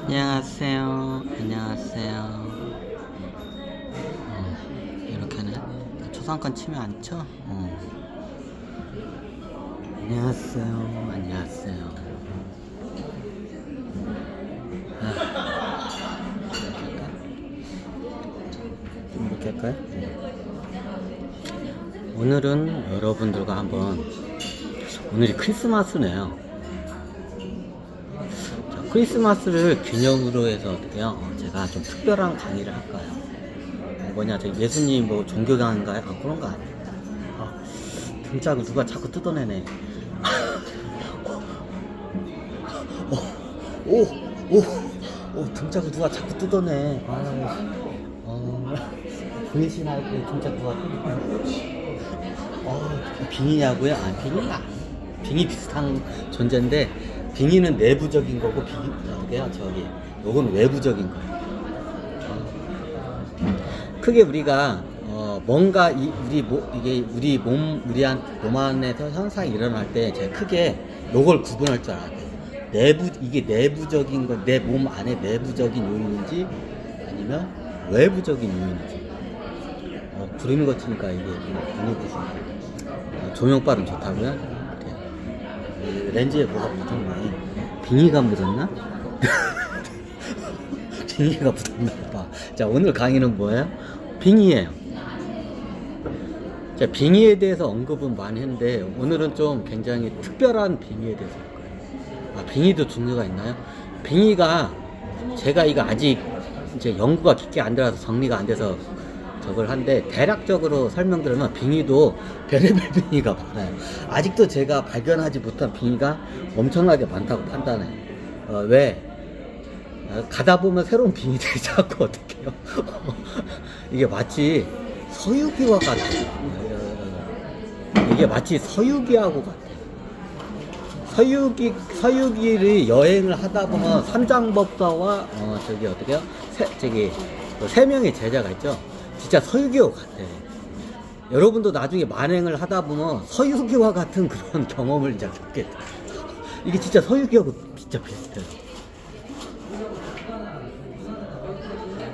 안녕하세요. 안녕하세요. 이렇게 하네. 초상권 치면 안 쳐? 안녕하세요. 안녕하세요. 이렇게 할까요? 오늘은 여러분들과 한번, 오늘이 크리스마스네요. 크리스마스를 기념으로 해서 어떻게요? 제가 좀 특별한 강의를 할까요? 뭐냐, 저 예수님 뭐 종교 강의인가요? 그런 거 아니에요. 등짝을 누가 자꾸 뜯어내네. 등짝을 누가 자꾸 뜯어내. 분신할 때 등짝 누가 뜯어내. 빙의냐고요? 빙의가 빙의 비슷한 존재인데, 빙의는 내부적인 거고, 요건 외부적인 거예요. 크게 우리가 뭔가 우리 몸 안에서 현상이 일어날 때 제가 크게 요걸 구분할 줄 알아야 돼요. 이게 내부적인 거, 내 몸 안에 내부적인 요인인지 아니면 외부적인 요인인지. 구름이 거치니까 이게 눈이 부시고, 조명빨은 좋다고요? 렌즈에 뭐가 묻었네. 빙의가 묻었나? 빙의가 묻었나봐. 자, 오늘 강의는 뭐예요? 빙의예요. 자, 빙의에 대해서 언급은 많이 했는데, 오늘은 좀 굉장히 특별한 빙의에 대해서 할 거예요. 빙의도 종류가 있나요? 빙의가, 제가 이거 아직 이제 연구가 깊게 안 들어서 정리가 안 돼서 저걸 한데, 대략적으로 설명드리면 빙의도 별의별 빙의가 많아요. 아직도 제가 발견하지 못한 빙의가 엄청나게 많다고 판단해요. 왜? 가다 보면 새로운 빙의들이 자꾸 어떡해요. 이게 마치 서유기와 같아요. 이게 마치 서유기하고 같아요. 서유기를 여행을 하다 보면 삼장법사와 세 명의 제자가 있죠. 진짜 서유기와 같아. 여러분도 나중에 만행을 하다 보면 서유기와 같은 그런 경험을 이제 겪게 돼. 이게 진짜 서유기하고 진짜 비슷해요.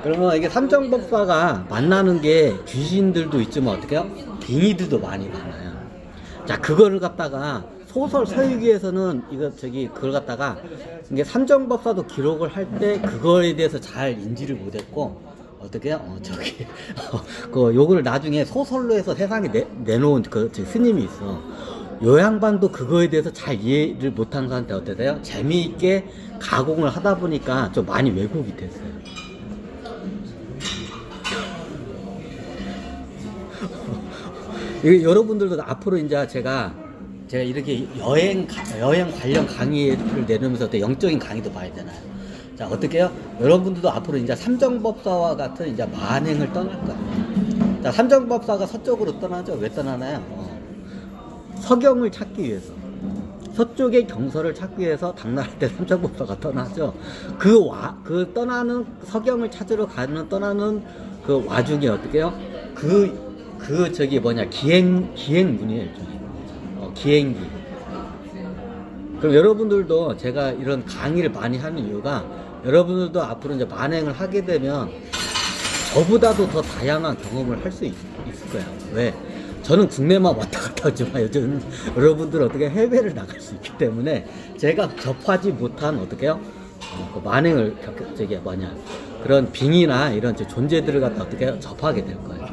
그러면 이게 삼정법사가 만나는 게 귀신들도 있지만 어떡해요? 빙의들도 많이 많아요. 자, 그거를 갖다가 소설 서유기에서는 그걸 갖다가 이게 삼정법사도 기록을 할 때 그거에 대해서 잘 인지를 못했고, 어떻게요? 요거를 나중에 소설로 해서 세상에 내놓은 스님이 있어. 요 양반도 그거에 대해서 잘 이해를 못한 사람한테 어떻게 돼요? 재미있게 가공을 하다 보니까 좀 많이 왜곡이 됐어요. 여러분들도 앞으로 이제 제가 이렇게 여행 관련 강의를 내놓으면서 어떤 영적인 강의도 봐야 되나요? 자, 어떻게요? 여러분들도 앞으로 이제 삼정법사와 같은 이제 만행을 떠날 거예요. 자, 삼정법사가 서쪽으로 떠나죠. 왜 떠나나요? 서경을 찾기 위해서. 서쪽의 경서를 찾기 위해서 당나라 때 삼정법사가 떠나죠. 그 떠나는, 서경을 찾으러 떠나는 그 와중에 어떻게요? 기행문이에요. 기행기. 그럼 여러분들도 제가 이런 강의를 많이 하는 이유가, 여러분들도 앞으로 이제 만행을 하게 되면 저보다도 더 다양한 경험을 할 수 있을 거예요. 왜? 저는 국내만 왔다 갔다 하지만 요즘 여러분들은 어떻게 해외를 나갈 수 있기 때문에 제가 접하지 못한 그 만행을 그런 빙의나 이런 존재들을 갖다 어떻게 접하게 될 거예요.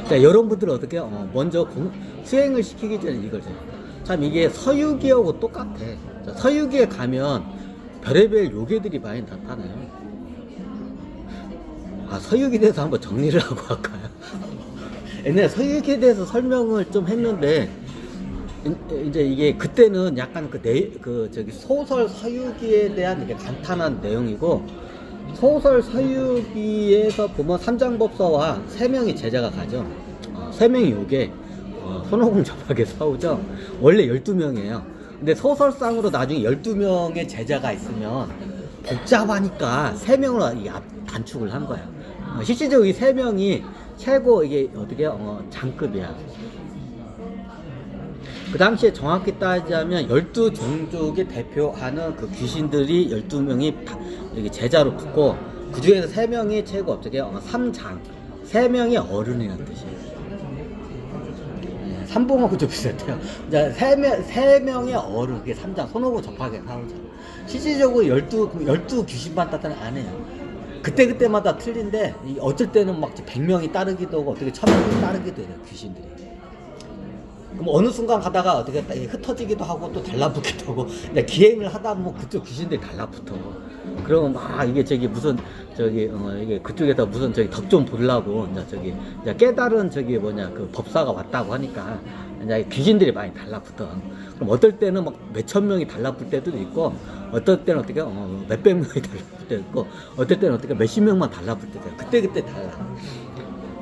자, 여러분들은 어떻게 먼저 수행을 시키기 전에 이걸 참 이게 서유기하고 똑같아. 자, 서유기에 가면 별의별 요괴들이 많이 나타나요. 서유기에 대해서 한번 정리를 하고 할까요? 옛날에 서유기에 대해서 설명을 좀 했는데, 이제 이게 그때는 약간 소설 서유기에 대한 이게 간단한 내용이고, 소설 서유기에서 보면 삼장법사와 세 명의 제자가 가죠. 세 명이 요괴, 손오공 접하게 싸우죠. 원래 12명이에요. 근데 소설상으로 나중에 12명의 제자가 있으면 복잡하니까 3명으로 단축을 한 거예요. 실질적으로 이 3명이 최고 장급이야. 그 당시에 정확히 따지자면 12종족이 대표하는 그 귀신들이 12명이 여기 제자로 붙고, 그 중에서 3명이 최고 어떻게 3장, 3명이 어른이라는 뜻이에요. 삼봉하고 좀 비슷해요. 자, 3명의 어른, 그게 3장, 손오고 접하게 사오자. 실질적으로 12 귀신반 따뜻한 안 해요. 그때마다 틀린데, 어쩔 때는 막 100명이 따르기도 하고, 어떻게 1000명이 따르기도 해요, 귀신들이. 그럼 어느 순간 가다가 어떻게 흩어지기도 하고, 또 달라붙기도 하고, 근데 기행을 하다 보면 그쪽 귀신들이 달라붙어. 그러면 막 이게 무슨 이게 그쪽에서 무슨 덕 좀 보려고 이제 깨달은 그 법사가 왔다고 하니까 이제 귀신들이 많이 달라붙어. 그럼 어떨 때는 막 몇천 명이 달라붙을 때도 있고, 어떨 때는 어떻게 몇백 명이 달라붙을 때도 있고, 어떨 때는 어떻게 몇십 명만 달라붙을 때도 있고, 그때 달라.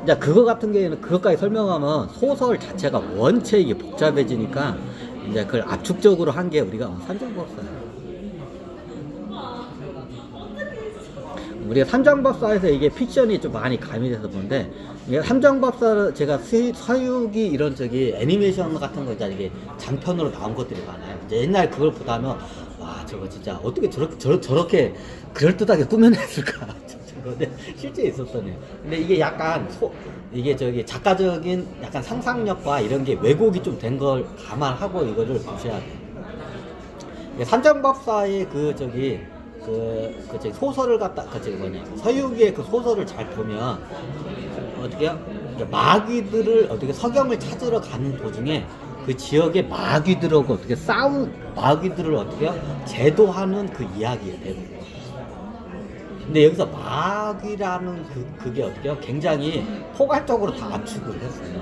이제 그거 같은 경우에는 그것까지 설명하면 소설 자체가 원체 이게 복잡해지니까 이제 그걸 압축적으로 한 게 우리가 산정법사예요. 우리가 삼장법사에서 이게 픽션이 좀 많이 가미돼서 보는데, 이게 삼장법사를 제가 서유기 이런 애니메이션 같은 거 있잖아요. 이게 장편으로 나온 것들이 많아요. 이제 옛날 그걸 보다면, 와, 저거 진짜 어떻게 저렇게 그럴듯하게 꾸며냈을까. 근데 실제 있었더니. 근데 이게 약간 이게 작가적인 약간 상상력과 이런 게 왜곡이 좀 된 걸 감안하고 이거를 보셔야 돼요. 삼장법사의 소설을 서유기의 그 소설을 잘 보면 어떻게요? 마귀들을 석영을 찾으러 가는 도중에 그 지역의 마귀들하고 어떻게 마귀들을 어떻게요? 제도하는 그 이야기예요, 대부분. 근데 여기서 마귀라는 그게 어떻게요? 굉장히 포괄적으로 다 압축을 했어요.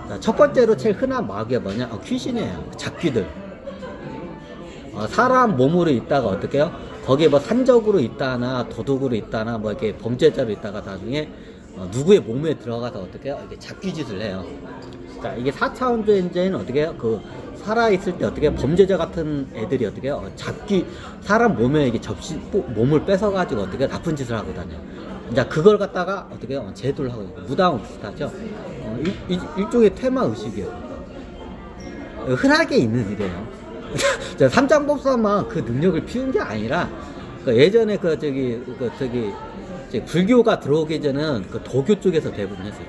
자, 첫 번째로 제일 흔한 마귀가 뭐냐? 귀신이에요. 잡귀들. 사람 몸으로 있다가 어떻게요? 거기에 산적으로 있다나 도둑으로 있다나 이렇게 범죄자로 있다가 나중에 누구의 몸에 들어가서 어떻게요? 이렇게 잡귀짓을 해요. 자, 이게 4차원주의자는 어떻게요? 살아있을 때 어떻게 범죄자 같은 애들이 어떻게요? 사람 몸에 이게 몸을 뺏어가지고 어떻게 나쁜 짓을 하고 다녀요. 자, 그걸 갖다가 어떻게 제도를 하고 있어요. 무당하고 비슷하죠? 일종의 테마 의식이에요. 흔하게 있는 일이에요. 삼장법사만 그 능력을 피운 게 아니라, 예전에 불교가 들어오기 전에는 도교 쪽에서 대부분 했어요.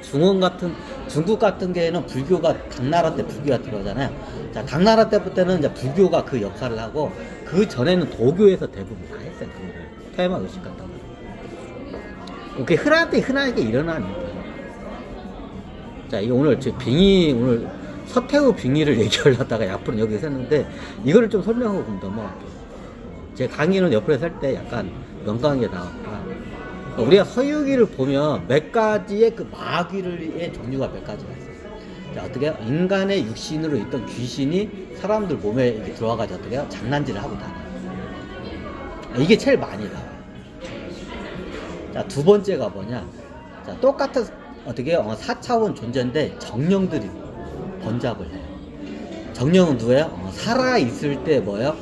중국 같은 경우에는 불교가 당나라 때 불교가 들어오잖아요. 자, 당나라 때부터는 이제 불교가 그 역할을 하고, 그 전에는 도교에서 대부분 다 했어요. 테마 의식 같은 거. 그게 흔하게 일어나는 거예요. 자, 이거 오늘 오늘 서태후 빙의를 얘기하려다가 앞으로 여기서 했는데, 이거를 좀 설명하고 그럼 넘어갈게요. 제 강의는 옆으로 살 때 약간 명강하게 나왔다. 우리가 서유기를 보면 몇 가지의 마귀의 종류가 몇 가지가 있어요. 자, 어떻게 해요? 인간의 육신으로 있던 귀신이 사람들 몸에 이렇게 들어와가지고 어떻게 해요? 장난질을 하고 다녀요. 이게 제일 많이 나와요. 자, 두 번째가 뭐냐? 자, 똑같은 어떻게 해요? 4차원 존재인데 정령들이 번잡을 해요. 정령은 누구예요? 살아있을 때 뭐예요?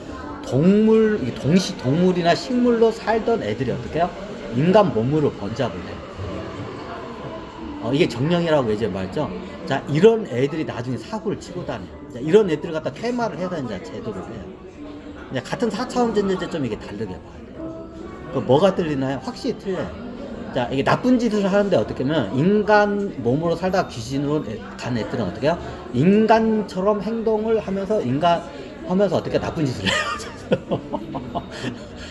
동물이나 식물로 살던 애들이 어떻게 해요? 인간 몸으로 번잡을 해요. 이게 정령이라고 예전에 말했죠? 자, 이런 애들이 나중에 사고를 치고 다녀요. 자, 이런 애들을 갖다 퇴마를 해서 이제 제도를 해요. 이제 같은 4차원 존재인데 좀 이게 다르게 봐야 돼요. 뭐가 틀리나요? 확실히 틀려요. 자, 이게 나쁜 짓을 하는데 어떻게 하면 인간 몸으로 살다가 귀신으로 간 애들은 어떻게 해요? 인간처럼 행동을 하면서 어떻게 나쁜 짓을 해요.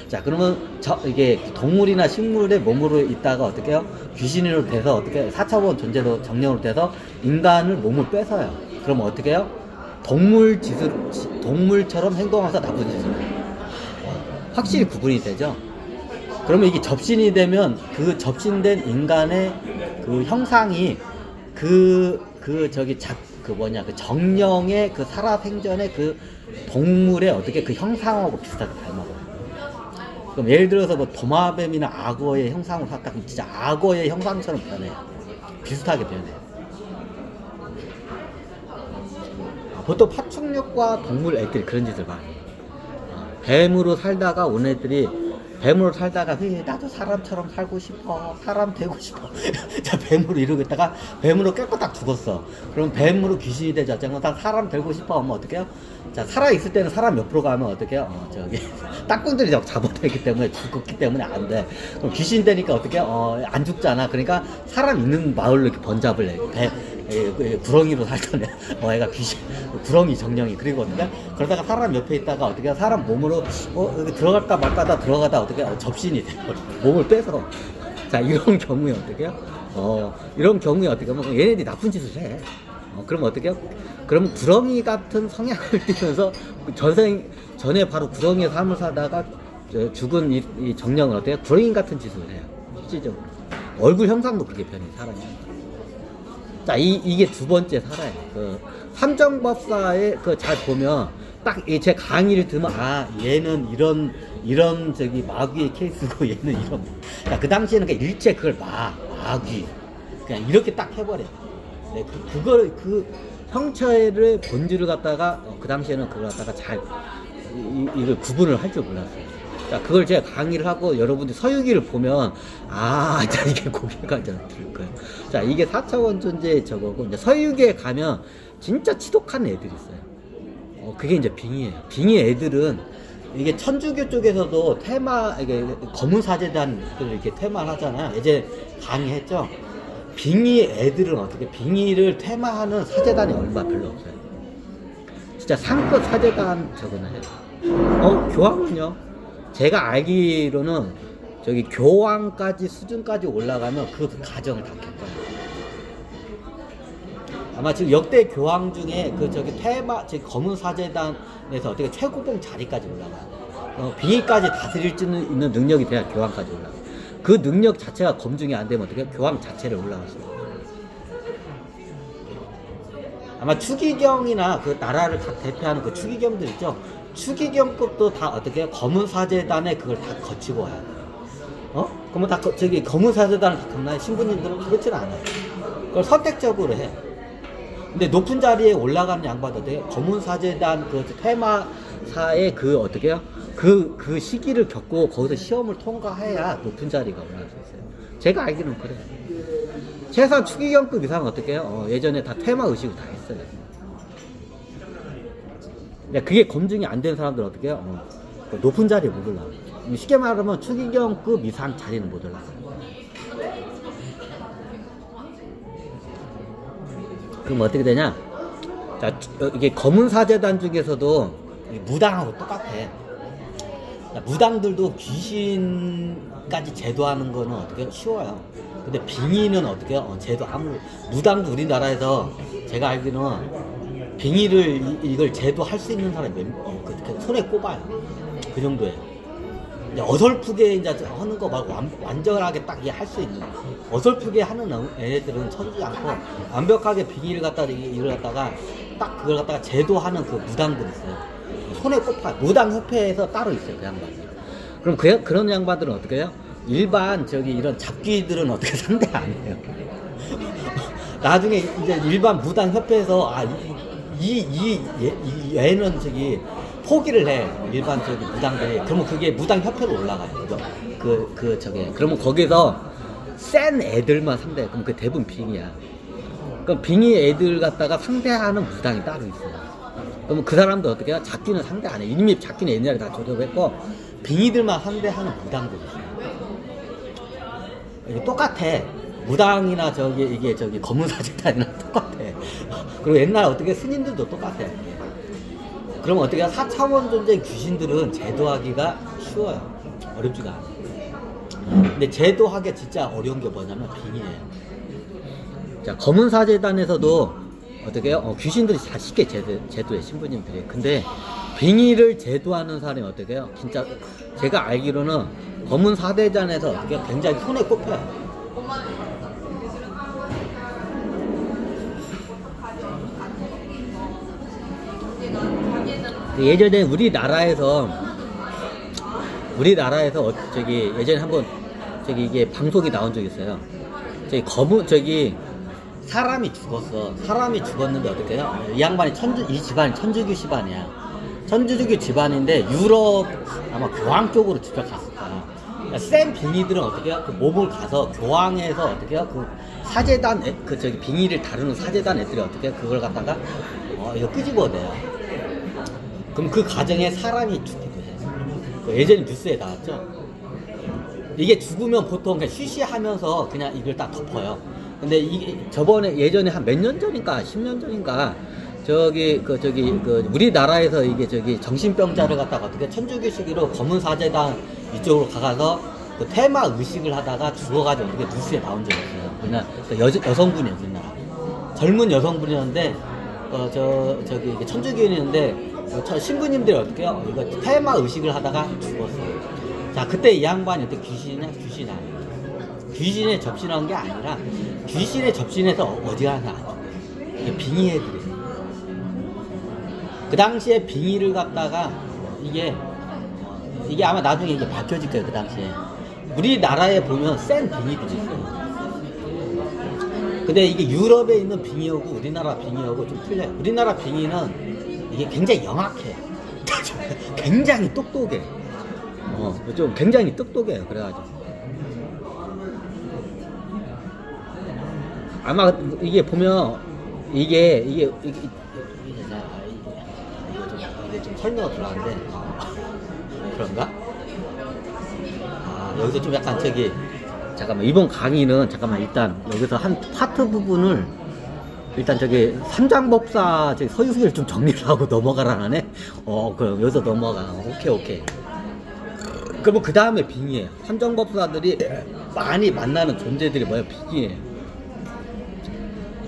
자, 그러면 이게 동물이나 식물의 몸으로 있다가 어떻게 해요? 귀신으로 돼서 어떻게 4차원 존재로 정령으로 돼서 인간을 몸을 뺏어요. 그러면 어떻게 해요? 동물처럼 행동하면서 나쁜 짓을 해요. 확실히 구분이 되죠? 그러면 이게 접신이 되면 그 접신된 인간의 그 형상이 정령의 그 살아생전의 그 동물의 어떻게 그 형상하고 비슷하게 닮아요. 그럼 예를 들어서 도마뱀이나 악어의 형상을 샀다 그럼 진짜 악어의 형상처럼 변해요. 비슷하게 변해요. 보통 파충류과 동물 애들이 그런 짓을 많이 해요. 뱀으로 살다가 온 애들이 뱀으로 살다가 나도 사람처럼 살고 싶어, 사람 되고 싶어. 자, 뱀으로 이러고 있다가 뱀으로 깨끗딱 죽었어. 그럼 뱀으로 귀신이 되자. 난 사람 되고 싶어 하면 어떡해요? 자, 살아있을 때는 사람 옆으로 가면 어떡해요? 땅꾼들이 잡아내기 때문에 죽었기 때문에 안 돼. 그럼 귀신 되니까 어떡해요? 안 죽잖아. 그러니까 사람 있는 마을로 이렇게 번잡을 해. 구렁이로 살던 애가 귀신, 구렁이 정령이. 그리고 어떻게 그러다가 사람 옆에 있다가 어떻게 사람 몸으로 여기 들어갈까 말까다 들어가다 어떻게 접신이 돼. 몸을 빼서. 자, 이런 경우에 어떻게 해요? 이런 경우에 어떻게 하면 얘네들이 나쁜 짓을 해. 그럼 어떻게 해요? 그럼 구렁이 같은 성향을 띠면서 전에 바로 구렁이의 삶을 사다가 죽은 이 정령은 어때요? 구렁이 같은 짓을 해요. 실질적으로. 얼굴 형상도 그렇게 변해, 사람이. 자, 이게 두 번째 사례예요. 삼정법사에 잘 보면 딱 제 강의를 들으면 얘는 이런 마귀의 케이스고 얘는 이런. 자, 그 당시에는 그냥 일체 그걸 마귀 그냥 이렇게 딱 해버려. 네, 그 형체를 본질을 갖다가 그 당시에는 그걸 갖다가 잘 이걸 구분을 할 줄 몰랐어요. 자, 그걸 제가 강의를 하고 여러분들이 서유기를 보면 자, 이게 고개가 들 거예요. 자, 이게 4차원 존재의 저거고, 이제 서유기에 가면 진짜 지독한 애들이 있어요. 그게 이제 빙의예요. 빙의 애들은 이게 천주교 쪽에서도 이게 검은 사제단들 이렇게 테마를 하잖아요. 예전에 강의했죠. 빙의 애들은 어떻게 빙의를 테마하는 사제단이 얼마 별로 없어요. 진짜 상급 사제단 저거는 해요. 교황은요? 제가 알기로는 교황까지 수준까지 올라가면 그 과정을 다 겪어요. 아마 지금 역대 교황 중에 검은 사제단에서 어떻게 최고봉 자리까지 올라가요. 빙의까지 다스릴 수 있는 능력이 돼야 교황까지 올라가요. 그 능력 자체가 검증이 안 되면 어떻게 교황 자체를 올라갈 수 있어요. 아마 추기경이나 그 나라를 다 대표하는 그 추기경들 있죠. 추기경급도 다 어떻게 검은 사제단에 그걸 다 거치고 와야 돼요. 그러면 다 검은 사제단을 다 겪나요? 신부님들은 그렇지는 않아요. 그걸 선택적으로 해. 근데 높은 자리에 올라가는 양반들 검은 사제단 그 테마사의 어떻게 해요? 그 시기를 겪고 거기서 시험을 통과해야 높은 자리가 올라갈 수 있어요. 제가 알기로는 그래요. 최소한 추기경급 이상은 어떻게 해요? 예전에 다 테마 의식을 다 했어요. 그게 검증이 안 된 사람들은 어떻게 해요? 높은 자리에 못 올라가요. 쉽게 말하면 추기경급 이상 자리는 못 올라가요. 그럼 어떻게 되냐? 자, 이게 검은 사제단 중에서도 무당하고 똑같아. 자, 무당들도 귀신까지 제도하는 거는 어떻게 쉬워요. 근데 빙의는 어떻게 해요? 무당도 우리나라에서 제가 알기로는 빙의를 이걸 제도할 수 있는 사람이 손에 꼽아요. 그 정도예요. 이제 어설프게 이제 하는 거 말고 완전하게 딱 할 수 있는 어설프게 하는 애들은 쳐주지 않고 완벽하게 빙의를 갖다가 딱 그걸 갖다가 제도하는 그 무당들 있어요. 손에 꼽아요. 무당협회에서 따로 있어요, 그 양반. 그럼 그런 양반들은 어떻게 해요? 일반 이런 잡귀들은 어떻게 상대 안 해요. 나중에 이제 일반 무당협회에서 얘는 포기를 해. 일반 무당들이. 그러면 그게 무당협회로 올라가요. 그러면 거기서 센 애들만 상대해. 그럼 그 대부분 빙의야. 그럼 빙의 애들 갖다가 상대하는 무당이 따로 있어요. 그러면 그 사람도 어떻게 해요? 잡기는 상대 안 해. 이미 잡기는 옛날에 다 조정했고, 빙의들만 상대하는 무당들이 있어요. 이게 똑같아. 무당이나 이게 검은 사제단이랑 똑같아. 그리고 옛날 어떻게 스님들도 똑같아. 그러면 어떻게 4차원 존재의 귀신들은 제도하기가 쉬워요. 어렵지가 않아요. 근데 제도하기가 진짜 어려운 게 뭐냐면 빙의예요. 자, 검은 사제단에서도 어떻게 해요? 귀신들이 다 쉽게 제도해, 신부님들이. 근데 빙의를 제도하는 사람이 어떻게 해요? 진짜 제가 알기로는 검은 사제단에서 어떻게 굉장히 손에 꼽혀요. 예전에 우리나라에서 예전에 한번 이게 방송이 나온 적이 있어요. 사람이 죽었어. 사람이 죽었는데 어떻게 해요? 이 양반이 이 집안이 천주교 집안이야. 천주교 집안인데 유럽 아마 교황 쪽으로 집에 갔을 거야. 센 빙의들은 어떻게 해요? 그 몸을 가서 교황해서 어떻게 해요? 그 사제단 빙의를 다루는 사제단 애들이 어떻게 해요? 그걸 갖다가 이거 끄집어내요. 그럼 그 과정에 사람이 죽기도 해요. 예전에 뉴스에 나왔죠. 이게 죽으면 보통 그냥 쉬쉬하면서 그냥 이걸 딱 덮어요. 근데 이게 예전에 한 몇 년 전인가 10년 전인가 우리나라에서 이게 정신병자를 갖다가 어떻게 천주교식으로 검은 사제단 이쪽으로 가서 그 테마 의식을 하다가 죽어가지고 어떻게 뉴스에 나온 적이 있어요. 그냥 여성분이에요, 우리나라. 젊은 여성분이었는데, 이게 천주교인이었는데, 신부님들이 어떻게 해요? 이거 테마 의식을 하다가 죽었어요. 자, 그때 이 양반이 어떻게 귀신이 아니에요. 귀신에 접신한 게 아니라, 귀신에 접신해서 어디 가서 안 죽어요. 이게 빙의애들이에요. 그 당시에 빙의를 갖다가 이게 아마 나중에 이게 밝혀질 거예요. 그 당시에 우리나라에 보면 센 빙의들이 있어요. 근데 이게 유럽에 있는 빙의하고 우리나라 빙의하고 좀 틀려요. 우리나라 빙의는 이게 굉장히 영악해. 굉장히 똑똑해. 좀 굉장히 똑똑해요. 그래가지고 아마 이게 보면 이게 좀 설명을 들어가는데 그런가? 여기서 좀 약간 잠깐만 이번 강의는 잠깐만 일단 여기서 한 파트 부분을 일단 삼장법사 서유기를 좀 정리를 하고 넘어가라네. 그럼 여기서 넘어가. 오케이. 그러면 그 다음에 빙의예요. 삼장법사들이 많이 만나는 존재들이 뭐예요? 빙의예요.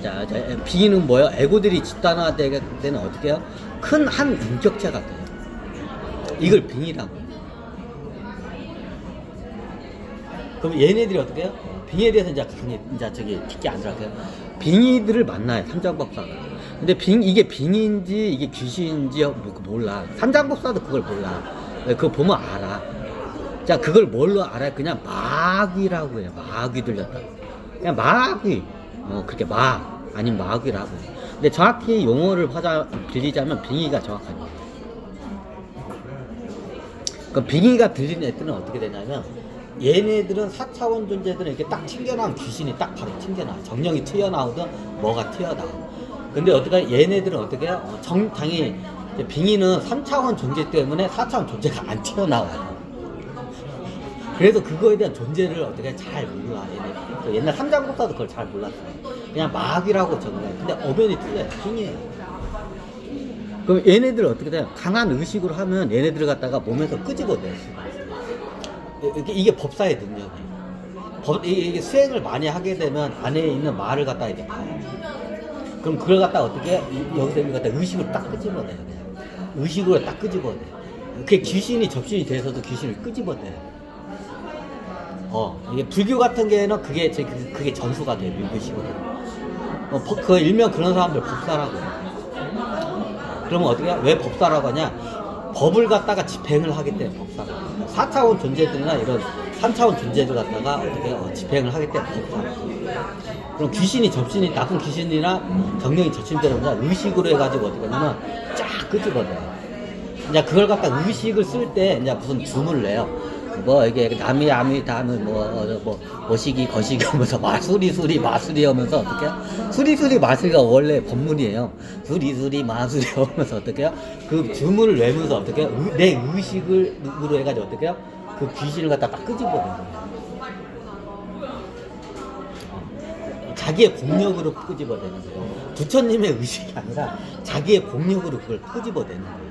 자, 빙의는 뭐예요? 에고들이 집단화되게 되는 어떻게 해요? 큰 한 인격체가 돼요. 이걸 빙의라고 해요. 그럼 얘네들이 어떻게 해요? 빙의에 대해서 이제 깊게 안 들어갈게요. 빙의들을 만나요, 삼장법사가. 근데 이게 빙의인지 이게 귀신인지 몰라. 삼장법사도 그걸 몰라. 그거 보면 알아. 자, 그걸 뭘로 알아요? 그냥 마귀라고 해요. 마귀 들렸다. 그냥 마귀. 그렇게 아닌 마귀라고 해요. 근데 정확히 용어를 빌리자면 빙의가 정확하죠. 그 빙의가 들리는 애들은 어떻게 되냐면 얘네들은 4차원 존재들은 이렇게 딱 튕겨나오면 귀신이 딱 바로 튕겨나와요. 정령이 튀어나오든 뭐가 튀어나와. 근데 어떻게 얘네들은 어떻게 해요? 당연히 빙의는 3차원 존재 때문에 4차원 존재가 안 튀어나와요. 그래서 그거에 대한 존재를 어떻게 잘 몰라. 얘네. 옛날 삼장법사도 그걸 잘 몰랐어요. 그냥 마귀라고 적어요. 근데 어변이 틀려요. 빙의예요. 그럼 얘네들 어떻게 돼요? 강한 의식으로 하면 얘네들을 갖다가 몸에서 끄집어내요. 이게 법사의 능력이에요. 이게 수행을 많이 하게 되면 안에 있는 말을 갖다가 이제 봐요. 그럼 그걸 갖다가 어떻게 여기서 이걸 갖다 의식으로 딱 끄집어내요. 의식으로 딱 끄집어내요. 그게 귀신이 접신이 돼서도 귀신을 끄집어내요. 이게 불교 같은 경우에는 그게 전수가 돼요. 의식으로. 그 일명 그런 사람들 법사라고 해요. 그러면 어떻게 해요? 왜 법사라고 하냐? 법을 갖다가 집행을 하기 때문에 법사라고 해요. 4차원 존재들이나 이런 3차원 존재들 갖다가 어떻게 집행을 하기 때문에 법사라고 해요. 그럼 귀신이 접신이 나쁜 귀신이나 정령이 접신되는 의식으로 해가지고 어떻게 하냐면 쫙 끄집어내요. 이제 그걸 갖다 의식을 쓸 때 이제 무슨 줌을 내요. 이게 남이 아미 다음은 뭐시기 거시기 하면서 마수리 하면서 어떻게 해요? 수리 마수리가 원래 법문이에요. 수리 마수리 하면서 어떻게 해요? 그 주문을 외면서 어떻게 해요? 내 의식으로 해가지고 어떻게 해요? 그 귀신을 갖다 딱 끄집어내는 거예요. 자기의 공력으로 끄집어내는 거예요. 부처님의 의식이 아니라 자기의 공력으로 그걸 끄집어내는 거예요.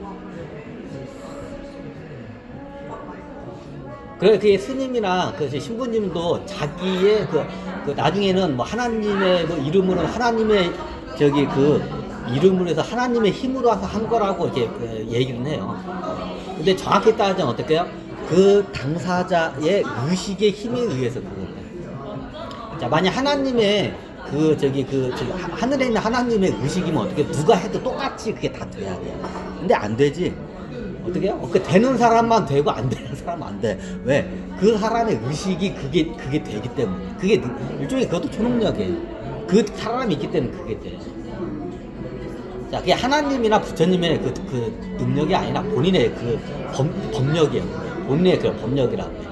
그래, 그게 스님이나 그 신부님도 자기의 나중에는 뭐 하나님의 이름으로 하나님의 이름으로 해서 하나님의 힘으로 한 거라고 이렇게 얘기를 해요. 근데 정확히 따지면 어떻게 해요? 그 당사자의 의식의 힘에 의해서 그거예요. 자, 만약 하나님의 하늘에 있는 하나님의 의식이면 어떻게 누가 해도 똑같이 그게 다 돼야 돼요. 근데 안 되지. 어떻게 해요? 되는 사람만 되고 안 되는 사람은 안 돼. 왜? 그 사람의 의식이 그게 되기 때문에. 그게 일종의 그것도 초능력이에요. 그 사람이 있기 때문에 그게 돼. 자, 그게 하나님이나 부처님의 그 능력이 아니라 본인의 그 법력이에요. 본인의 그 법력이라고 해요.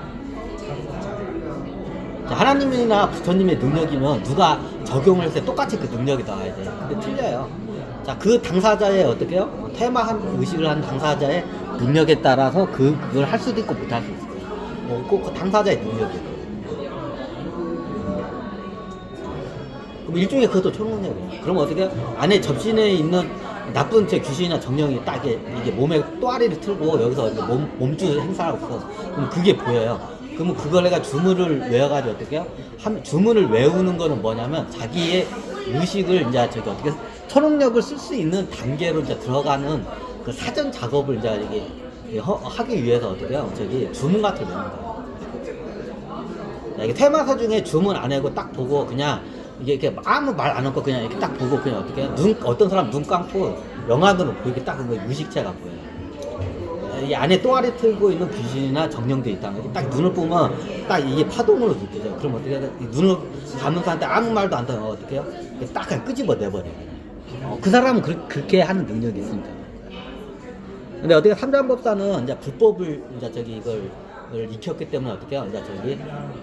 하나님이나 부처님의 능력이면 누가 적용을 했을 때 똑같이 그 능력이 나와야 돼. 근데 틀려요. 자, 그 당사자의 어떻게요? 퇴마한 의식을 한 당사자의 능력에 따라서 그걸 할 수도 있고 못 할 수도 있어요. 꼭 그 당사자의 능력이에요. 그럼 일종의 그것도 초능력이에요. 그럼 어떻게 해요? 안에 접신에 있는 나쁜 귀신이나 정령이 딱 이게 몸에 또아리를 틀고 여기서 몸주 행사하고 있어. 그럼 그게 보여요. 그러면 그걸 내가 주문을 외워가지고 어떻게 해요? 주문을 외우는 거는 뭐냐면 자기의 의식을 이제 저기 어떻게 초능력을 쓸 수 있는 단계로 이제 들어가는 그 사전 작업을 이제 이게 하기 위해서 어떻게 해요? 저기 주문 같은 거 외우는 거예요. 이게 퇴마사 중에 주문 안 하고 딱 보고 그냥 이게 이렇게 아무 말 안 하고 그냥 이렇게 딱 보고 그냥 어떻게 해요? 어떤 사람 눈 감고 영화관으로 보이게 딱 그 의식체가 보여요. 이 안에 또아리 틀고 있는 귀신이나 정령도 있다는 딱 눈을 보면 딱 이게 파동으로 느껴져요. 그럼 어떻게 해요? 눈을 감는 사람한테 아무 말도 안 하면 어떻게 해요? 딱 그냥 끄집어 내버려요. 그 사람은 그렇게 하는 능력이 있습니다. 근데 어떻게 삼장법사는 이제 불법을 이제 저기 이걸 익혔기 때문에 어떻게 해요? 이제 저기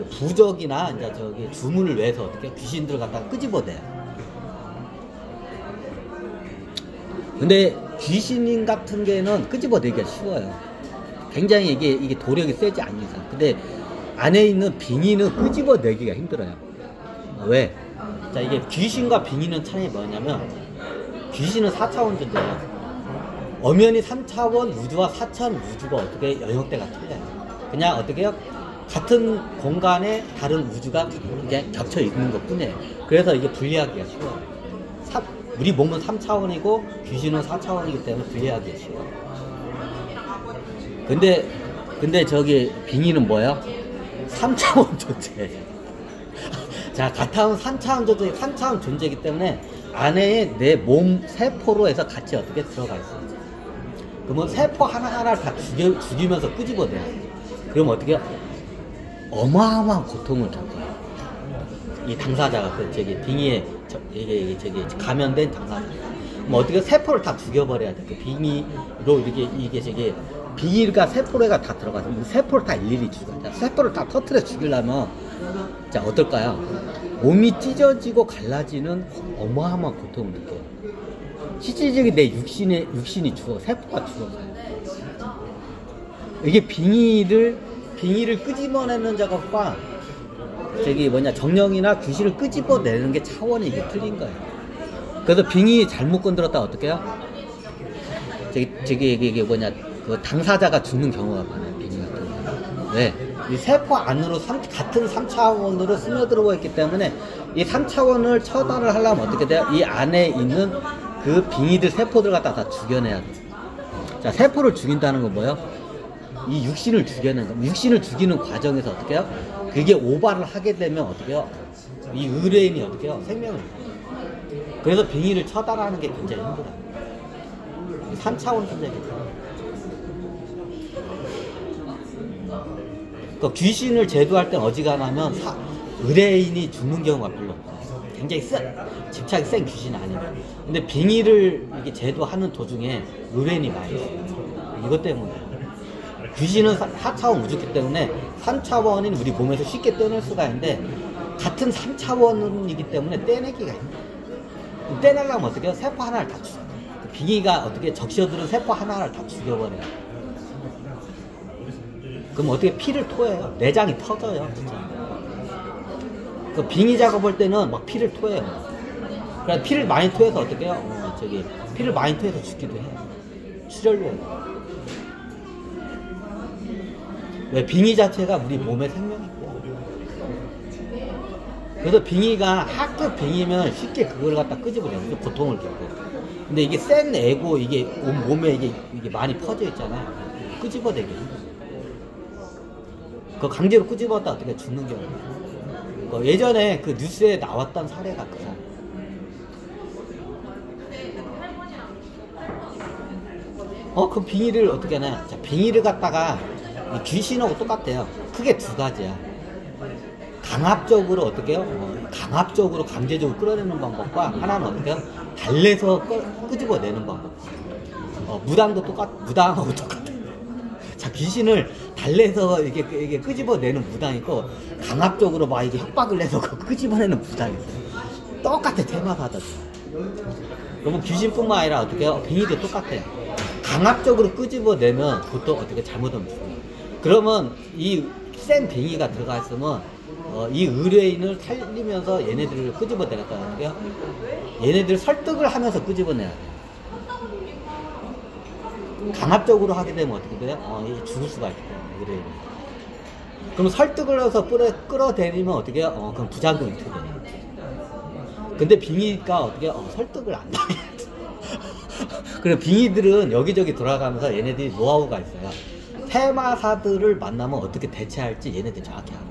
부적이나 이제 저기 주문을 외서 어떻게 귀신들을 갖다가 끄집어내요. 근데 귀신 같은 게는 끄집어내기가 쉬워요. 굉장히 이게 도력이 세지 않는 이상. 근데 안에 있는 빙의는 끄집어내기가 힘들어요. 왜? 자, 이게 귀신과 빙의는 차이가 뭐냐면 귀신은 4차원 존재예요. 엄연히 3차원 우주와 4차원 우주가 어떻게 영역대가 틀려요. 그냥 어떻게 해요? 같은 공간에 다른 우주가 그냥 겹쳐 있는 것 뿐이에요. 그래서 이게 분리하기가 쉬워요. 우리 몸은 3차원이고 귀신은 4차원이기 때문에 분리하기가 쉬워요. 근데 저기 빙의는 뭐예요? 3차원 존재예요. 자, 같은 3차원 존재이기 때문에 안에 내 몸 세포로 해서 같이 어떻게 들어가 있어요. 그러면 세포 하나하나를 다 죽이면서 끄집어내요. 그럼 어떻게 해요? 어마어마한 고통을 겪어요. 이 당사자가 저기 빙의에 저기 감염된 당사자. 그럼 어떻게 세포를 다 죽여버려야 돼. 그 빙의로 이게 저기 빙의가 세포에가 다 들어가서 세포를 다 일일이 죽여요. 자, 세포를 다 터트려 죽이려면 자 어떨까요? 몸이 찢어지고 갈라지는 어마어마한 고통을 느껴요. 실질적인 내 육신이 죽어, 세포가 죽어가요. 이게 빙의를 끄집어내는 작업과 저기 정령이나 귀신을 끄집어내는 게 차원이 이게 틀린 거예요. 그래서 빙의 잘못 건드렸다 어떻게 해요? 이게 그 당사자가 죽는 경우가 많아요. 빙의 같은 경우. 왜? 이 세포 안으로 같은 3차원으로 스며들어가 있기 때문에 이 3차원을 처단을 하려면 어떻게 돼요? 이 안에 있는 그 빙의들 세포들 갖다 다 죽여내야 돼요. 자, 세포를 죽인다는 건 뭐예요? 이 육신을 죽여내는 거. 육신을 죽이는 과정에서 어떻게 해요? 그게 오발을 하게 되면 어떻게 해요? 이 의뢰인이 어떻게 해요? 생명을. 그래서 빙의를 처단하는 게 굉장히 힘들어요. 3차원 존재이기 때문에. 그 귀신을 제도할 때 어지간하면 의뢰인이 죽는 경우가 별로 없어요. 굉장히 집착이 센 귀신이 아니에요. 근데 빙의를 이렇게 제도하는 도중에 의뢰인이 많이 있어요. 이것 때문에. 귀신은 4차원 우주기 때문에 3차원인 우리 몸에서 쉽게 떼낼 수가 있는데 같은 3차원이기 때문에 떼내기가 힘들어요. 떼내려면 어떻게 해요? 세포 하나를 다 죽여요. 빙의가 어떻게 적셔들은 세포 하나를 다 죽여버려요. 그럼 어떻게 피를 토해요? 내장이 터져요. 진짜. 그 빙의 작업할 때는 막 피를 토해요. 그래서 피를 많이 토해서 어떻게 해요? 피를 많이 토해서 죽기도 해요. 출혈로. 왜? 빙의 자체가 우리 몸의 생명이고. 그래서 빙의가 하급 빙의면 쉽게 그걸 갖다 끄집어내요. 고통을 겪고. 근데 이게 센 애고 이게 몸에 이게 많이 퍼져 있잖아요. 끄집어내게. 그 강제로 끄집었다 어떻게 죽는 경우. 예전에 그 뉴스에 나왔던 사례가 그 사람. 그 빙의를 어떻게 하냐. 자, 빙의를 갖다가 귀신하고 똑같아요. 크게 두 가지야. 강압적으로 어떻게 해요? 강압적으로 강제적으로 끌어내는 방법과 하나는 어떻게 해요? 달래서 끄집어내는 방법. 무당하고 똑같아요. 자, 귀신을 달래서 이게 끄집어내는 무당이 있고, 강압적으로 막 이게 협박을 해서 끄집어내는 무당이 있어요. 똑같아, 테마사들. 그러면 귀신뿐만 아니라 어떻게 해요? 빙의도 똑같아요. 강압적으로 끄집어내면 보통 어떻게 잘못하면 죽어요. 그러면 이 센 빙의가 들어가 있으면 이 의뢰인을 살리면서 얘네들을 끄집어내겠다. 어떻게 해요? 얘네들 설득을 하면서 끄집어내야 돼요. 강압적으로 하게 되면 어떻게 돼요? 이게 죽을 수가 있기 때문에 의뢰인이. 그럼 설득을 해서 끌어들이면 어떻게 해요? 그럼 부작용이 있게 돼요. 근데 빙의가 어떻게 해요? 설득을 안 하게 그래, 빙의들은 여기저기 돌아가면서 얘네들이 노하우가 있어요. 테마사들을 만나면 어떻게 대처할지 얘네들이 정확히 알아요.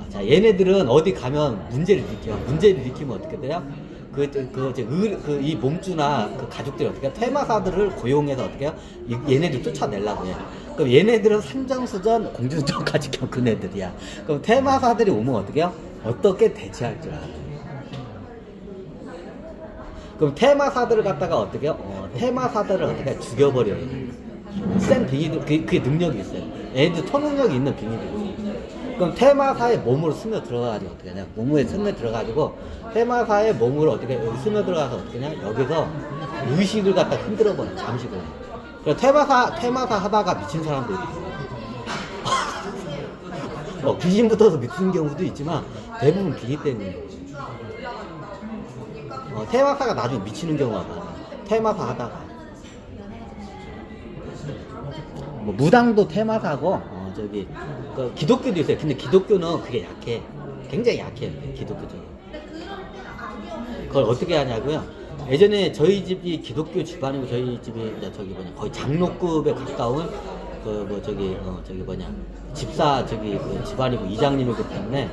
자, 얘네들은 어디 가면 문제를 일으켜요. 문제를 일으키면 어떻게 돼요? 이 몸주나 그 가족들이 어떻게 해요? 테마사들을 고용해서 어떻게 해요? 얘네들 쫓아내려고 해요. 그럼 얘네들은 산전수전, 공중전까지 겪은 애들이야. 그럼 테마사들이 오면 어떻게 해요? 어떻게 대처할 줄 알아요. 그럼 테마사들을 갖다가 어떻게 해요? 테마사들을 어떻게 죽여버려요. 센 빙의들, 그게 능력이 있어요. 얘네들 초능력이 있는 빙의들이 있어요. 그럼 테마사의 몸으로 스며 들어가가지고 어떻게 하냐? 몸에 스며 들어가가지고 테마사의 몸으로 어떻게 스며 들어가서 어떻게 하냐? 여기서 의식을 갖다 흔들어버려, 잠식을. 그래서 테마사 하다가 미친 사람도 있어요. 귀신 붙어서 미친 경우도 있지만 대부분 빙의 때문에. 테마사가 나중에 미치는 경우가 많아요. 테마사 하다가. 뭐 무당도 테마사고 기독교도 있어요. 근데 기독교는 그게 약해. 굉장히 약해요. 기독교적으로. 그걸 어떻게 하냐고요? 예전에 저희 집이 기독교 집안이고 저희 집이 거의 장로급에 가까운 집사 집안이고 이장님이기 때문에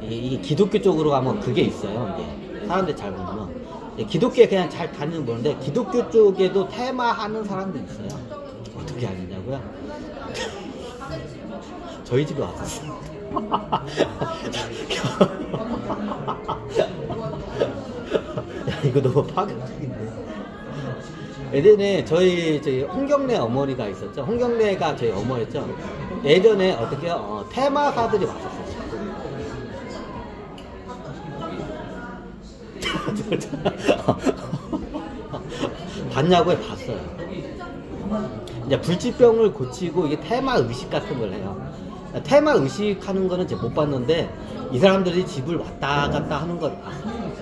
이게 기독교 쪽으로 가면 그게 있어요. 이게 사람들 잘 보면 기독교에 그냥 잘 다니는 건데 기독교 쪽에도 테마하는 사람도 있어요. 어떻게 하느냐고요? 저희 집에 왔었어요. 야, 이거 너무 파격적인데. 예전에 저희 홍경래 어머니가 있었죠. 홍경래가 저희 어머니였죠. 예전에 어떻게 테마사들이 왔었어요. 봤냐고요? 봤어요. 이제 불치병을 고치고 이게 테마 의식 같은 걸 해요. 테마 의식 하는 거는 제가 못 봤는데 이 사람들이 집을 왔다 갔다 하는 걸 봤어요.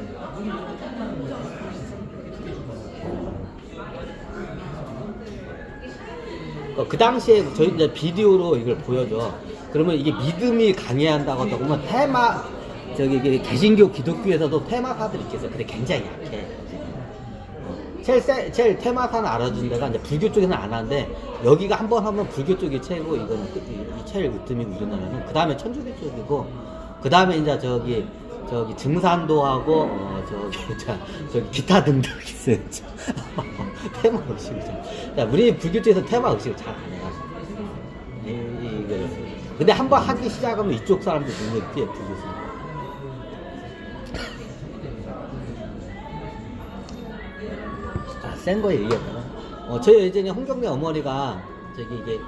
그 당시에 저희 이제 비디오로 이걸 보여줘. 그러면 이게 믿음이 강해야 한다고 하다 보면 이게 개신교 기독교에서도 테마사들이 있겠어요. 근데 굉장히 약해. 제일 테마사는 알아주는 데가 이제 불교 쪽에서는 안 하는데 여기가 한번 하면 불교 쪽이 최고 이거는 제일 으뜸이고 우리나라는 그 다음에 천주교 쪽이고 그 다음에 이제 저기 증산도하고 저기 기타 등등 있어요. 테마 의식이죠. 우리 불교 쪽에서 테마 의식을 잘 안 해요. 근데 한번 하기 시작하면 이쪽 사람들 능력이 뛰어 불교 사람. 센 거 얘기했다가 저희 예전에 홍경래 어머니가 이게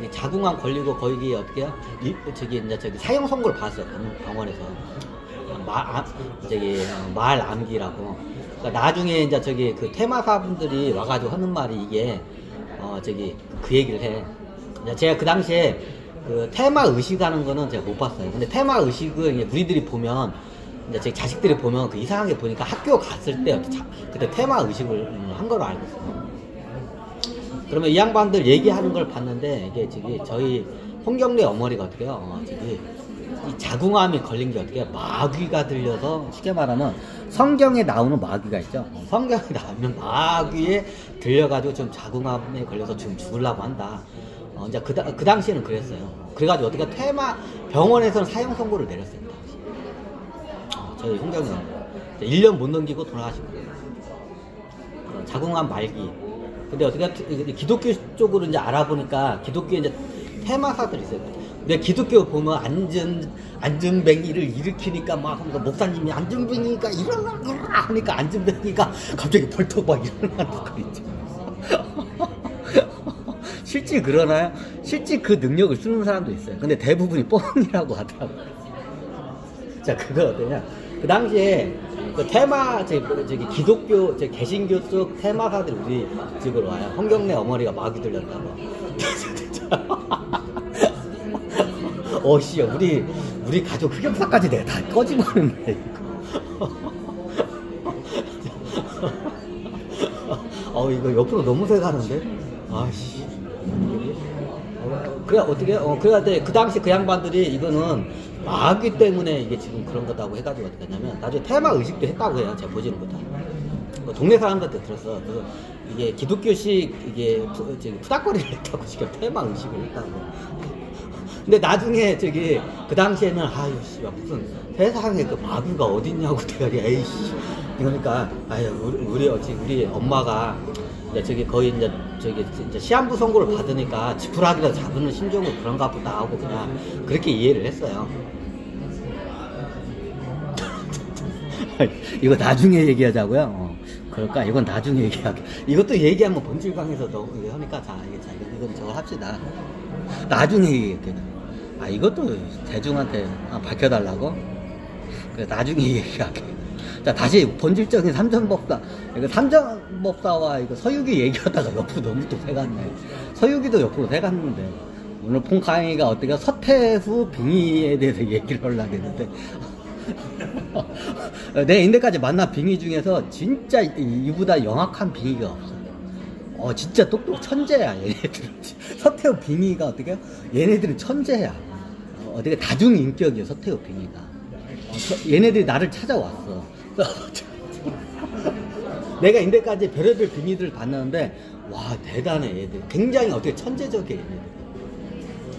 자궁암 걸리고 거기 어떻게 해요? 사형 선고를 받았어요. 병원에서 말 암기라고. 그러니까 나중에 이제 그 테마사분들이 와가지고 하는 말이 이게 그 얘기를 해. 제가 그 당시에 그 테마 의식하는 거는 제가 못 봤어요. 근데 테마 의식을 우리들이 보면 이제 제 자식들이 보면 그 이상하게 보니까 학교 갔을 때 그때 테마 의식을 한 걸로 알고 있어요. 그러면 이 양반들 얘기하는 걸 봤는데 이게 저희 홍경래 어머니가 어떻게 해요? 이 자궁암이 걸린 게 어떻게 해요? 마귀가 들려서 쉽게 말하면 성경에 나오는 마귀가 있죠. 성경에 나오면 마귀에 들려가지고 지금 자궁암에 걸려서 지금 죽으려고 한다. 이제 그 당시에는 그랬어요. 그래가지고 어떻게 병원에서는 사형 선고를 내렸어요. 저희 홍경래 1년 못 넘기고 돌아가신 거예요. 자궁암 말기. 근데 어떻게 기독교 쪽으로 이제 알아보니까 기독교에 이제 테마사들이 있어요. 근데 기독교 보면 안전뱅이를 일으키니까 막 목사님이 안전뱅이가 일어나 하니까 안전뱅이가 갑자기 벌떡 막 일어나는 거 있죠. 실제 그러나요? 실제 그 능력을 쓰는 사람도 있어요. 근데 대부분이 뻥이라고 하더라고요. 자, 그거 어떠냐? 그 당시에 그 테마, 저기 기독교, 개신교 쪽 테마사들이 우리 집으로 와요. 홍경래 어머니가 마귀 들렸다고. 씨, 우리 가족 흑역사까지 내가 다 꺼집어는데, 이거. 이거 옆으로 너무 세가는데? 아씨. 그래, 어떻게, 그래야 그 당시 그 양반들이 이거는 마귀 때문에 이게 지금 그런 거다고 해가지고 어떻게 했냐면, 나중에 테마 의식도 했다고 해요. 제가 보지는 못하고. 동네 사람들한테 들었어. 이게 기독교식, 이게, 푸닥거리를 했다고 지금 테마 의식을 했다고. 근데 나중에 그 당시에는 씨, 무슨 세상에 그 마귀가 어딨냐고 내가 에이씨. 그러니까 우리 엄마가 거의 이제 시한부 선고를 받으니까 지푸라기라도 잡는 심정으로 그런가 보다 하고 그냥 그렇게 이해를 했어요. 이거 나중에 얘기하자고요. 그럴까? 이건 나중에 얘기할게. 이것도 얘기하면 본질강에서 너무 하니까 이건 저거 합시다. 나중에 얘기할게. 이것도 대중한테 밝혀달라고? 그래, 나중에 얘기할게. 자, 다시 본질적인 삼전법사. 이거 삼전법사와 이거 서유기 얘기하다가 옆으로 너무 또 새갔네. 서유기도 옆으로 새갔는데. 오늘 폰 강의가 어떻게 서태후 빙의에 대해서 얘기를 하려고 했는데. 내 인대까지 만난 빙의 중에서 진짜 이보다 영악한 빙의가 없어. 진짜 똑똑 천재야, 얘네들은. 서태후 빙의가 어떻게, 얘네들은 천재야. 어떻게 다중인격이야, 서태후 빙의가. 얘네들이 나를 찾아왔어. 내가 인대까지 별의별 빙의들을 봤는데, 와, 대단해, 얘들. 굉장히 어떻게 천재적이야, 얘네들.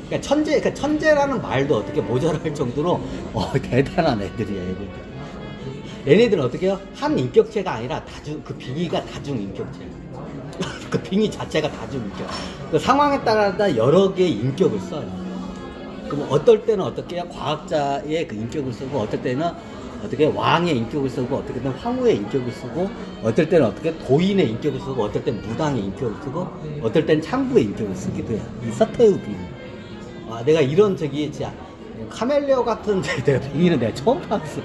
그러니까 천재라는 말도 어떻게 모자랄 정도로, 대단한 애들이야, 얘네들. 얘네들은 어떻게 해요? 한 인격체가 아니라 그 빙의가 다중인격체야. 그 빙의 자체가 다중인격. 그 상황에 따라 여러 개의 인격을 써요. 그럼 어떨 때는 어떻게 해요? 과학자의 그 인격을 쓰고, 어떨 때는 어떻게 왕의 인격을 쓰고, 어떨 때는 황후의 인격을 쓰고, 어떨 때는 어떻게 도인의 인격을 쓰고, 어떨 때는 무당의 인격을 쓰고, 어떨 때는 창부의 인격을 쓰기도 해요. 이 서태후 빙의. 내가 이런 진짜 카멜레오 같은 내가 빙의는 내가 처음 봤어.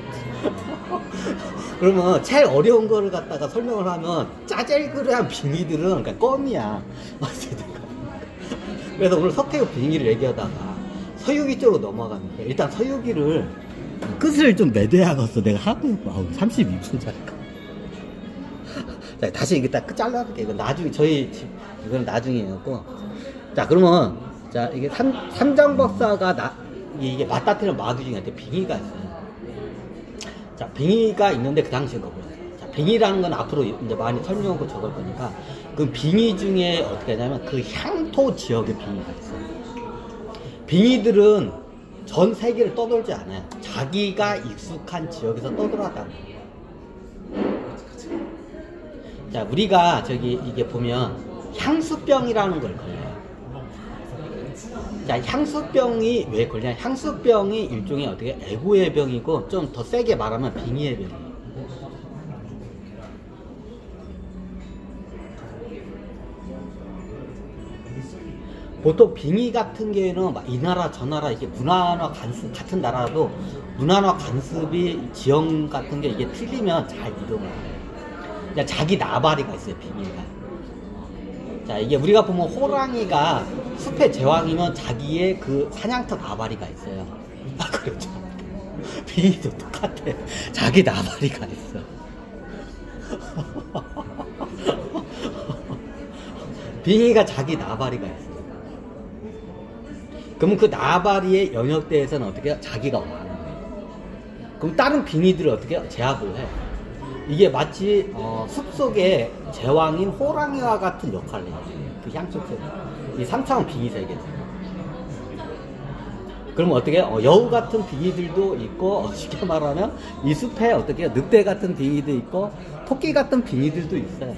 그러면 제일 어려운 거를 갖다가 설명을 하면 짜잘그레한 빙의들은 그냥 껌이야. 그래서 오늘 서태후 빙의를 얘기하다가 서유기 쪽으로 넘어갔는데, 일단 서유기를 끝을 좀 매대하겠어. 내가 하고 32분짜리니까. 자, 다시 이게 딱 잘라볼게. 이건 나중에 이거는 나중이었고. 자, 그러면 이게 삼정법사가 이게 맞닥뜨리는 마귀 중에 빙의가 있어요. 자, 빙의가 있는데 그 당시에 거고요. 자, 빙의라는 건 앞으로 이제 많이 설명하고 적을 거니까, 그 빙의 중에 어떻게 하냐면 그 향토 지역의 빙의가 있어요. 빙의들은 전 세계를 떠돌지 않아요. 자기가 익숙한 지역에서 떠돌았다는 거예요. 자, 우리가 이게 보면 향수병이라는 걸 걸려요. 자, 향수병이 왜 걸려요? 향수병이 일종의 어떻게 애고의 병이고, 좀 더 세게 말하면 빙의의 병이에요. 보통 빙의 같은 경우에는 이 나라 저 나라 이게 문화나 간습 같은 나라도 문화나 간습이 지형 같은 게 이게 틀리면 잘 이동을 해요. 자기 나발이가 있어요, 빙의가. 자, 이게 우리가 보면 호랑이가 숲의 제왕이면 자기의 그 사냥터 나발이가 있어요. 그렇죠. 빙의도 똑같아. 자기 나발이가 있어. 빙의가 자기 나발이가 있어. 그러면 그 나발이의 영역대에서는 어떻게 해요? 자기가 왕인 거예요. 그럼 다른 빙의들을 어떻게 해요? 제압을 해요. 이게 마치 숲속의 제왕인 호랑이와 같은 역할을 해요. 그 향수체. 이 3차원 빙의 세계죠. 그러면 어떻게 해요? 여우 같은 빙의들도 있고, 쉽게 말하면 이 숲에 어떻게 해요? 늑대 같은 빙의도 있고, 토끼 같은 빙의들도 있어요.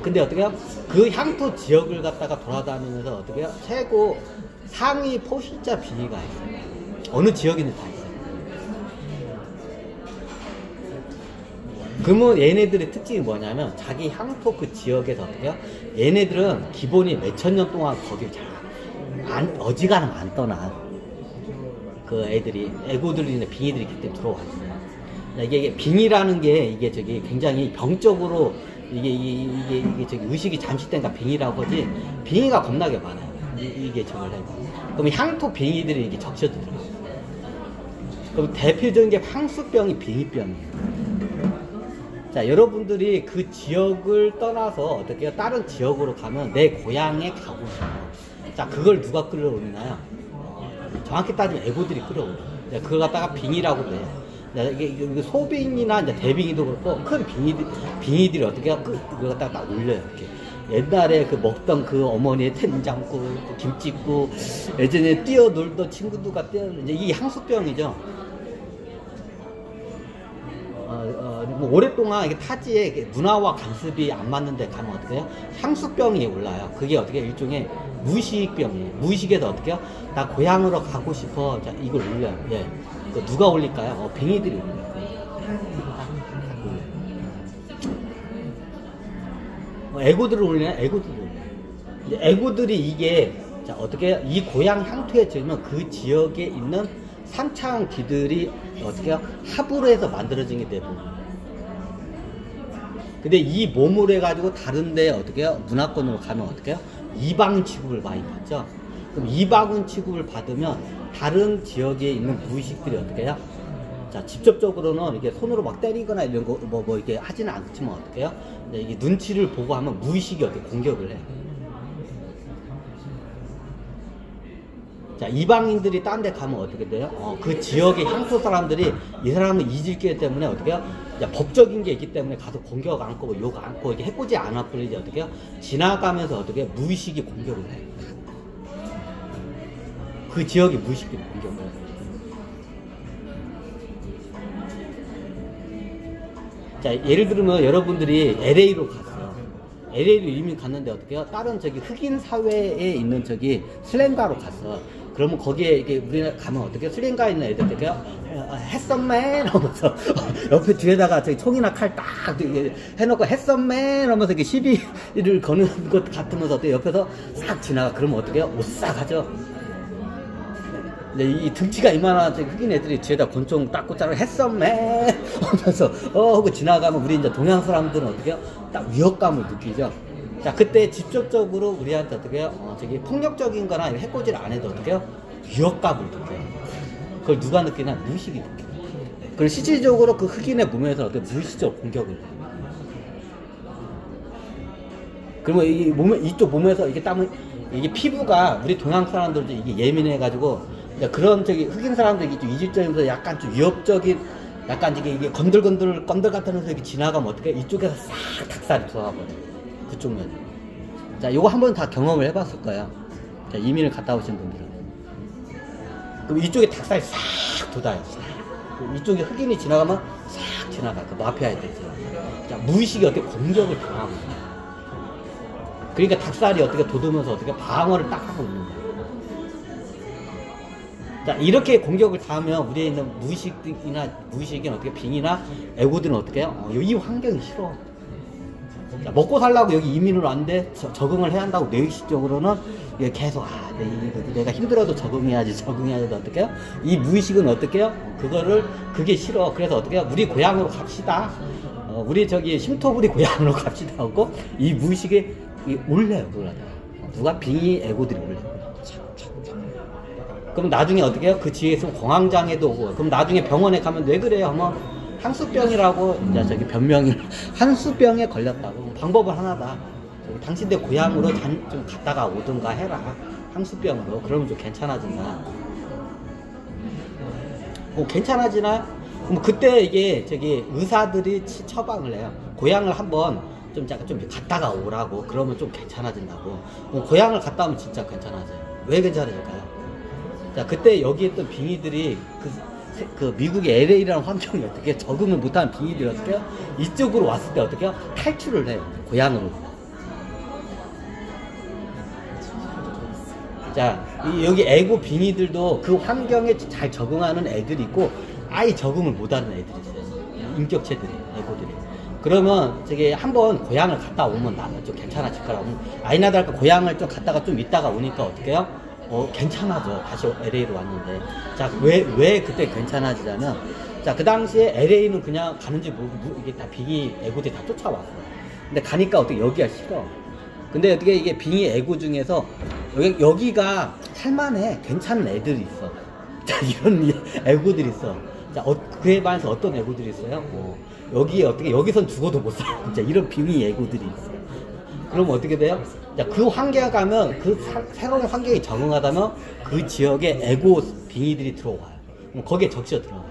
근데 어떻게 해요? 그 향토 지역을 갖다가 돌아다니면서 어떻게 해요? 최고 상위 포식자 빙의가 있어요. 어느 지역에는 다 있어요. 그러면 얘네들의 특징이 뭐냐면 자기 향토 그 지역에서 어떻게요? 얘네들은 기본이 몇천 년 동안 거길 잘 어지간하면 안 떠나. 그 애들이 애고들이나 빙의들이 있기 때문에 들어와 있어요. 이게 빙의라는 게 이게 저기 굉장히 병적으로 이게 저기 의식이 잠식된가 빙의라고 하지. 빙의가 겁나게 많아요. 이게 저걸 해봐. 그럼 향토 빙의들이 이게 적셔도 들어가요. 그럼 대표적인 게 향수병이 빙의병이에요. 자, 여러분들이 그 지역을 떠나서 어떻게 다른 지역으로 가면 내 고향에 가고 싶어. 자, 그걸 누가 끌어올리나요? 정확히 따지면 애고들이 끌어올려. 그걸 갖다가 빙의라고 해요. 이게 소빙이나 이제 대빙이도 그렇고 큰 빙의들이 어떻게 그걸 갖다가 딱 올려요. 이렇게. 옛날에 그 먹던 그 어머니의 된장국, 김치국, 예전에 뛰어놀던 친구들과 이제 이게 향수병이죠. 뭐 오랫동안 이게 타지에 문화와 관습이 안 맞는데 가면 어떻게 해요? 향수병이 올라요. 그게 어떻게 일종의 무의식병이에요. 무의식에서 어떻게 해요? 나 고향으로 가고 싶어. 자, 이걸 올려요. 예. 그 누가 올릴까요? 빙의들이 올려요. 애고들을 올리냐? 애고들을 올려요. 애고들이 이게 자, 어떻게 이 고향 향토에 들면 그 지역에 있는 산창기들이 어떻게 합으로 해서 만들어진 게 대부분. 근데 이 몸을 해가지고 다른데 어떻게 해요? 문화권으로 가면 어떻게 해요? 이방 취급을 많이 받죠. 그럼 이방원 취급을 받으면 다른 지역에 있는 무의식들이 어떻게 해요? 자, 직접적으로는 이게 손으로 막 때리거나 이런 거 뭐 이게 하지는 않지만 어떻게 해요? 이게 눈치를 보고 하면 무의식이 어떻게 공격을 해요. 자, 이방인들이 딴 데 가면 어떻게 돼요? 그 지역의 향토 사람들이 이 사람을 잊을기 때문에 어떻게 해요? 야, 법적인 게 있기 때문에 가서 공격 않고 뭐 욕 않고 이게 해코지 않아 버리지 어떻게 해요? 지나가면서 어떻게 해요? 무의식이 공격을 해요. 그 지역의 무의식들이 공격을 해요. 자, 예를 들면 여러분들이 LA로 갔어요. LA로 이민 갔는데 어떻게 해요? 다른 저기 흑인 사회에 있는 저기 슬랭가로 갔어. 그러면 거기에 이게 우리나라 가면 어떻게 슬랭가에 있는 애들 어떻게 해요? 했었맨 하면서 옆에 뒤에다가 저기 총이나 칼 딱 해놓고 했었맨 하면서 이렇게 시비를 거는 것 같으면서 어떻게 옆에서 싹 지나가. 그러면 어떻게 해요? 오싹하죠. 근데 이 등치가 이만한 흑인 애들이 뒤에다 권총 딱 꽂자로 했었맨 하면서 하고 지나가면 우리 이제 동양 사람들은 어떻게 해요? 딱 위협감을 느끼죠. 자, 그때 직접적으로 우리한테 어떻게 해요? 저기 폭력적인 거나 해코지를 안 해도 어떻게 해요? 위협감을 느껴요. 그걸 누가 느끼냐? 무의식이 느껴요. 그리고 실질적으로 그 흑인의 몸에서 어떻게 무의식적으로 공격을 해요. 그러면 이 몸에, 이쪽 몸에서 이게 땀을, 이게 피부가 우리 동양 사람들도 이게 예민해가지고 그런 저기 흑인 사람들이 좀 이질적이면서 약간 좀 위협적인 약간 이게 건들건들 같으면서 이렇게 지나가면 어떻게 이쪽에서 싹 닭살이 들어가버려요. 그쪽 면. 자, 요거 한번 다 경험을 해봤을 거예요. 자, 이민을 갔다 오신 분들은. 그럼 이쪽에 닭살이 싹 돋아요. 이쪽에 흑인이 지나가면 싹 지나가. 그 마피아 애들이. 자, 무의식이 어떻게 공격을 당하고 있어요. 그러니까 닭살이 어떻게 돋으면서 어떻게 방어를 딱 하고 있는 거예요. 자, 이렇게 공격을 당하면 우리에 있는 무의식이나 어떻게 빙이나 애고들은 어떻게 해요? 이 환경이 싫어. 자, 먹고 살려고 여기 이민을 왔는데 적응을 해야 한다고 뇌의식적으로는 계속 내가 힘들어도 적응해야지 어떻게 해요? 이 무의식은 어떻게 해요? 그게 싫어. 그래서 어떻게 해요? 우리 고향으로 갑시다. 우리 저기 심토부리 고향으로 갑시다 하고 이 무의식에 올려요. 누가 빙의 애고들이 올려요. 그럼 나중에 어떻게 해요? 그 지에 있으면 공황장애도 오고, 그럼 나중에 병원에 가면 왜 그래요? 하면 향수병이라고 이제 저기 변명이 향수병에 걸렸다고. 방법은 하나다. 당신들 고향으로 좀 갔다가 오든가 해라. 향수병으로. 그러면 좀 괜찮아진다. 괜찮아지나? 그럼 그때 이게 저기 의사들이 처방을 해요. 고향을 한번 좀 갔다가 오라고. 그러면 좀 괜찮아진다고. 고향을 갔다 오면 진짜 괜찮아져요. 왜 괜찮아질까요? 자, 그때 여기 있던 빙의들이 그 미국의 LA라는 환경이 어떻게 적응을 못하는 빙의들이 어떻게 해요? 이쪽으로 왔을 때 어떻게 해요? 탈출을 해요. 고향으로. 자, 여기 애고 빙의들도 그 환경에 잘 적응하는 애들이 있고 아예 적응을 못하는 애들이 있어요. 인격체들이, 애고들이. 그러면 저기 한번 고향을 갔다 오면 나는 좀 괜찮아질 거라고. 아니나 다를까 고향을 좀 갔다가 좀 있다가 오니까 어떻게 해요? 괜찮아져. 다시 LA로 왔는데. 자, 왜 그때 괜찮아지냐면, 자, 그 당시에 LA는 그냥 가는지 모르고 이게 다 빙의 애고들이 다 쫓아왔어. 근데 가니까 어떻게 여기가 싫어. 근데 어떻게 이게 빙의 애고 중에서 여기가 살만해. 괜찮은 애들이 있어. 자, 이런 애고들이 있어. 자, 그에 반해서 어떤 애고들이 있어요? 여기에 어떻게, 여기선 죽어도 못 살아. 진짜 이런 빙의 애고들이 있어. 그럼 어떻게 돼요? 자, 그 환경에 가면, 새로운 환경에 적응하다면 그 지역에 애고 빙의들이 들어와요. 그럼 거기에 적셔 들어가요.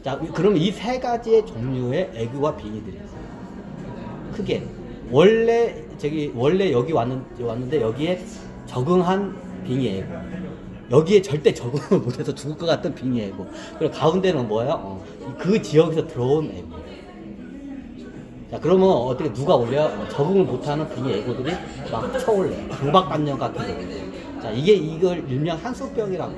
자, 그러면 이 세 가지의 종류의 애고와 빙의들이 있어요. 크게. 원래 여기 왔는데 여기에 적응한 빙의 애고. 여기에 절대 적응을 못해서 죽을 것 같은 빙의 애고. 그리고 가운데는 뭐예요? 그 지역에서 들어온 애고. 자, 그러면 어떻게 누가 올려? 적응을 못하는 빙의 애고들이 막 쳐올래. 강박관념 같은 거. 자, 이걸 일명 향수병이라고.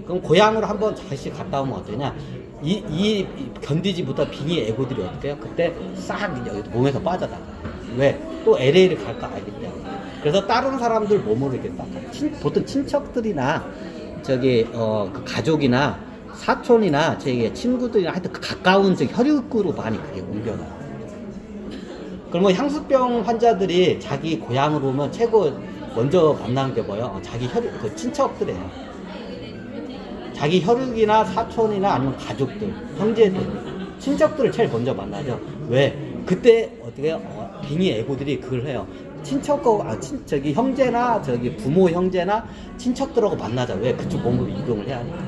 그럼 고향으로 한번 다시 갔다 오면 어떠냐? 이 견디지 못한 빙의 애고들이 어떻게 해요? 그때 싹 여기 몸에서 빠져나가요. 왜? 또 LA를 갈까 알기 때문에. 그래서 다른 사람들 몸으로 이렇게 딱 보통 친척들이나 그 가족이나 사촌이나 제 친구들이나 하여튼 그 가까운 혈육으로 많이 그게 옮겨가요. 그러면 향수병 환자들이 자기 고향으로 오면 최고 먼저 만나는 게 뭐예요? 자기 혈육, 그 친척들이에요. 자기 혈육이나 사촌이나 아니면 가족들, 형제들, 친척들을 제일 먼저 만나죠. 왜? 그때 어떻게 빙의 애고들이 그걸 해요. 형제나 부모 형제나 친척들하고 만나자. 왜? 그쪽 몸으로 이동을 해야 하니까.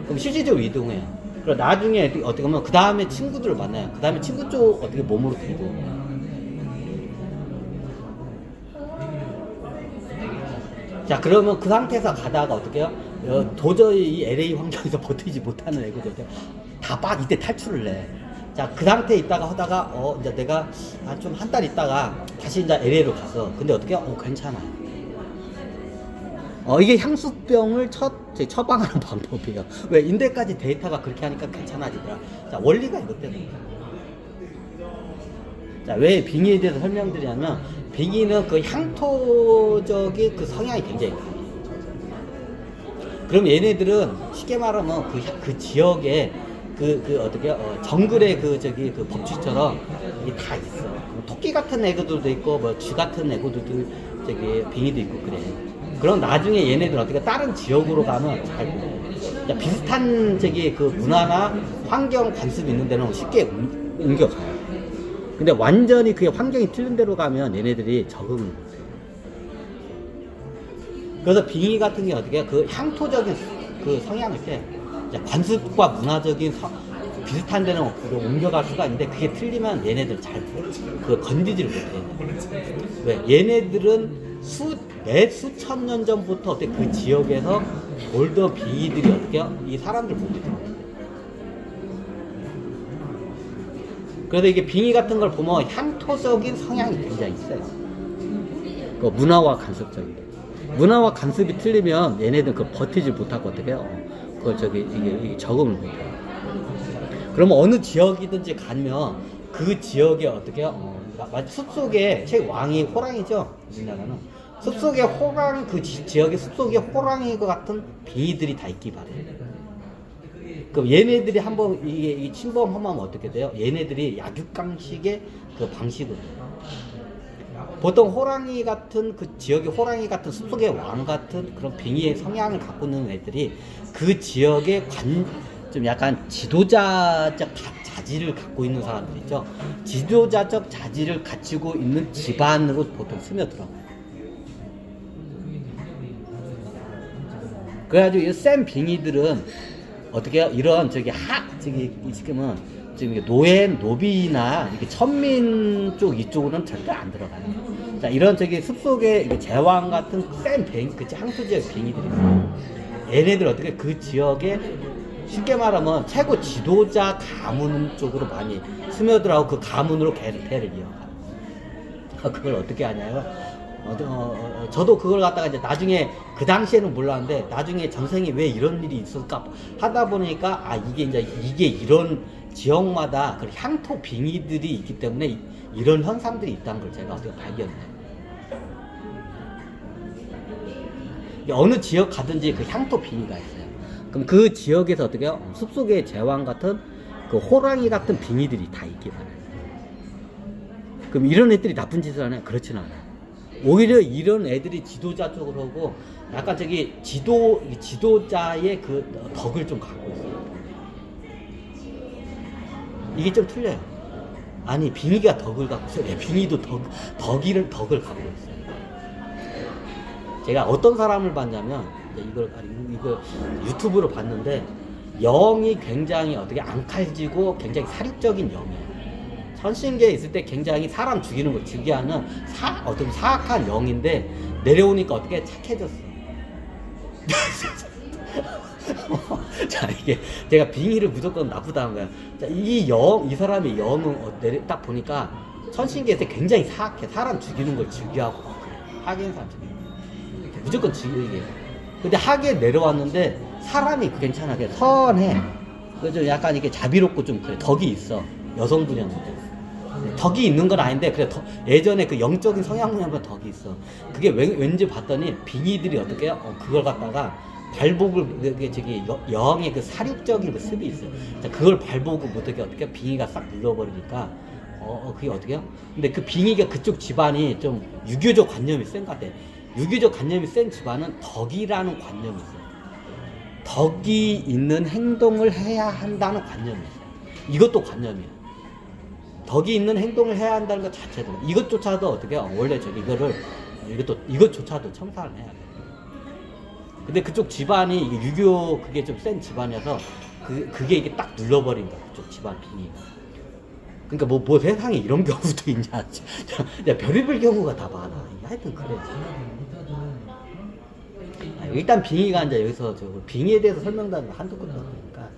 그럼 실질적으로 이동해요. 그리고 나중에 어떻게 보면 그 다음에 친구들을 만나요. 그 다음에 친구 쪽 어떻게 몸으로 이동해요. 자, 그러면 그 상태에서 가다가 어떻게 해요? 도저히 이 LA 환경에서 버티지 못하는 애고들 이때 탈출을 해. 자, 그 상태에 있다가 하다가 이제 내가 좀 한 달 있다가 다시 이제 LA로 갔어. 근데 어떻게 괜찮아. 이게 향수병을 처방하는 방법이에요. 왜? 인대까지 데이터가 그렇게 하니까 괜찮아지더라. 자, 원리가 이것 때문에. 자, 왜 빙의에 대해서 설명드리냐면, 빙의는 그 향토적인 그 성향이 굉장히 강해요. 그럼 얘네들은 쉽게 말하면 그 지역에 정글의 그 법칙처럼 이게 다 있어. 토끼 같은 애고들도 있고, 쥐 같은 애고들도 빙의도 있고 그래. 그럼 나중에 얘네들 어떻게 다른 지역으로 가면 잘 보여. 비슷한 그 문화나 환경 관습이 있는 데는 쉽게 옮겨가요. 근데 완전히 그게 환경이 틀린 데로 가면 얘네들이 적응을 못해요. 그래서 빙의 같은 게 어떻게 그 향토적인 그 성향일 때 관습과 문화적인 비슷한 데는 옮겨갈 수가 있는데 그게 틀리면 얘네들 잘 건디지를 못해요. 왜? 얘네들은 몇 수천 년 전부터 어떻게 그 지역에서 올더 빙의들이 어떻게 이 사람들 몸에 들어요. 그래서 이게 빙의 같은 걸 보면 향토적인 성향이 굉장히 있어요. 그 문화와 간섭적인 게. 문화와 간섭이 틀리면 얘네들 버티지 못하고 어떻게 해요? 이게 적응을 못해요. 그러면 어느 지역이든지 가면 그 지역에 어떻게 해요? 숲속에 제 왕이 호랑이죠? 우리나라는. 숲속에 그 지역의 숲속에 호랑이와 같은 빙의들이 다 있기 바래요. 그럼 얘네들이 한번 이게 침범하면 어떻게 돼요? 얘네들이 약육강식의 그 방식으로. 보통 호랑이 같은 그 지역의 호랑이 같은 숲속의 왕 같은 그런 빙의의 성향을 갖고 있는 애들이 그 지역의 좀 약간 지도자적 자질을 갖고 있는 사람들 있죠. 지도자적 자질을 갖추고 있는 집안으로 보통 스며들어가요. 그래가지고 이 센 빙의들은 어떻게 해요? 이런 지금은 노비나 이렇게 천민 쪽 이쪽으로는 절대 안 들어가요. 자, 이런 숲속에 제왕 같은 센 향토지역 빙의들이 있어요. 얘네들 어떻게 그 지역에 쉽게 말하면 최고 지도자 가문 쪽으로 많이 스며들어가고 그 가문으로 배를 이어가요. 그걸 어떻게 하냐면 저도 그걸 갖다가 이제 나중에 그 당시에는 몰랐는데 나중에 전생에 왜 이런 일이 있을까 하다 보니까 아 이게 이런 지역마다 그 향토 빙의들이 있기 때문에 이런 현상들이 있다는 걸 제가 어떻게 발견해요. 어느 지역 가든지 그 향토 빙의가 있어요. 그럼 그 지역에서 어떻게 해요? 숲속의 제왕 같은 그 호랑이 같은 빙의들이 다 있기 바라요. 그럼 이런 애들이 나쁜 짓을 하나요? 그렇지는 않아요. 오히려 이런 애들이 지도자 쪽으로 오고 약간 저기 지도자의 그 덕을 좀 갖고 있어요. 이게 좀 틀려요. 아니 빙의가 덕을 갖고 있어요. 빙의도 덕을 갖고 있어요. 제가 어떤 사람을 봤냐면 이걸 유튜브로 봤는데 영이 굉장히 어떻게 앙칼지고 굉장히 사륙적인 영이에요. 천신계에 있을 때 굉장히 사람 죽이는 걸 즐겨하는 어떤 사악한 영인데 내려오니까 어떻게 착해졌어. 자, 이게 제가 빙의를 무조건 나쁘다는 거야. 자, 이 사람의 영은 딱 보니까 천신계에 있을 때 굉장히 사악해. 사람 죽이는 걸 즐겨하고 하계인 사람 죽이는 거. 무조건 즐기게. 근데 하계에 내려왔는데 사람이 괜찮아. 선해. 그래서 약간 이게 자비롭고 좀 그래. 덕이 있어. 여성분이었는데. 덕이 있는 건 아닌데 그래 예전에 그 영적인 성향보다 덕이 있어. 그게 왠지 봤더니 빙의들이 어떻게 해요? 그걸 갖다가 발복을 여왕의 그 사륙적인 그 습이 있어요. 자, 그걸 발복을 어떻게 빙의가 싹 눌러버리니까 그게 어떻게 해요? 근데 그 빙의가 그쪽 집안이 좀 유교적 관념이 센 것 같아. 유교적 관념이 센 집안은 덕이라는 관념이 있어요. 덕이 있는 행동을 해야 한다는 관념이 있어요. 이것도 관념이에요. 덕이 있는 행동을 해야 한다는 것 자체도 이것조차도 어떻게 원래 이것조차도 청산을 해야 돼. 근데 그쪽 집안이 이게 유교 그게 좀 센 집안이어서 그게 이게 딱 눌러버린 거야. 그쪽 집안 빙의가. 그러니까 뭐 세상에 이런 경우도 있냐. 야, 별의별 경우가 다 많아. 하여튼 그래. 일단 빙의가 이제 여기서 빙의에 대해서 설명하는 거 한두 끝도 없으니까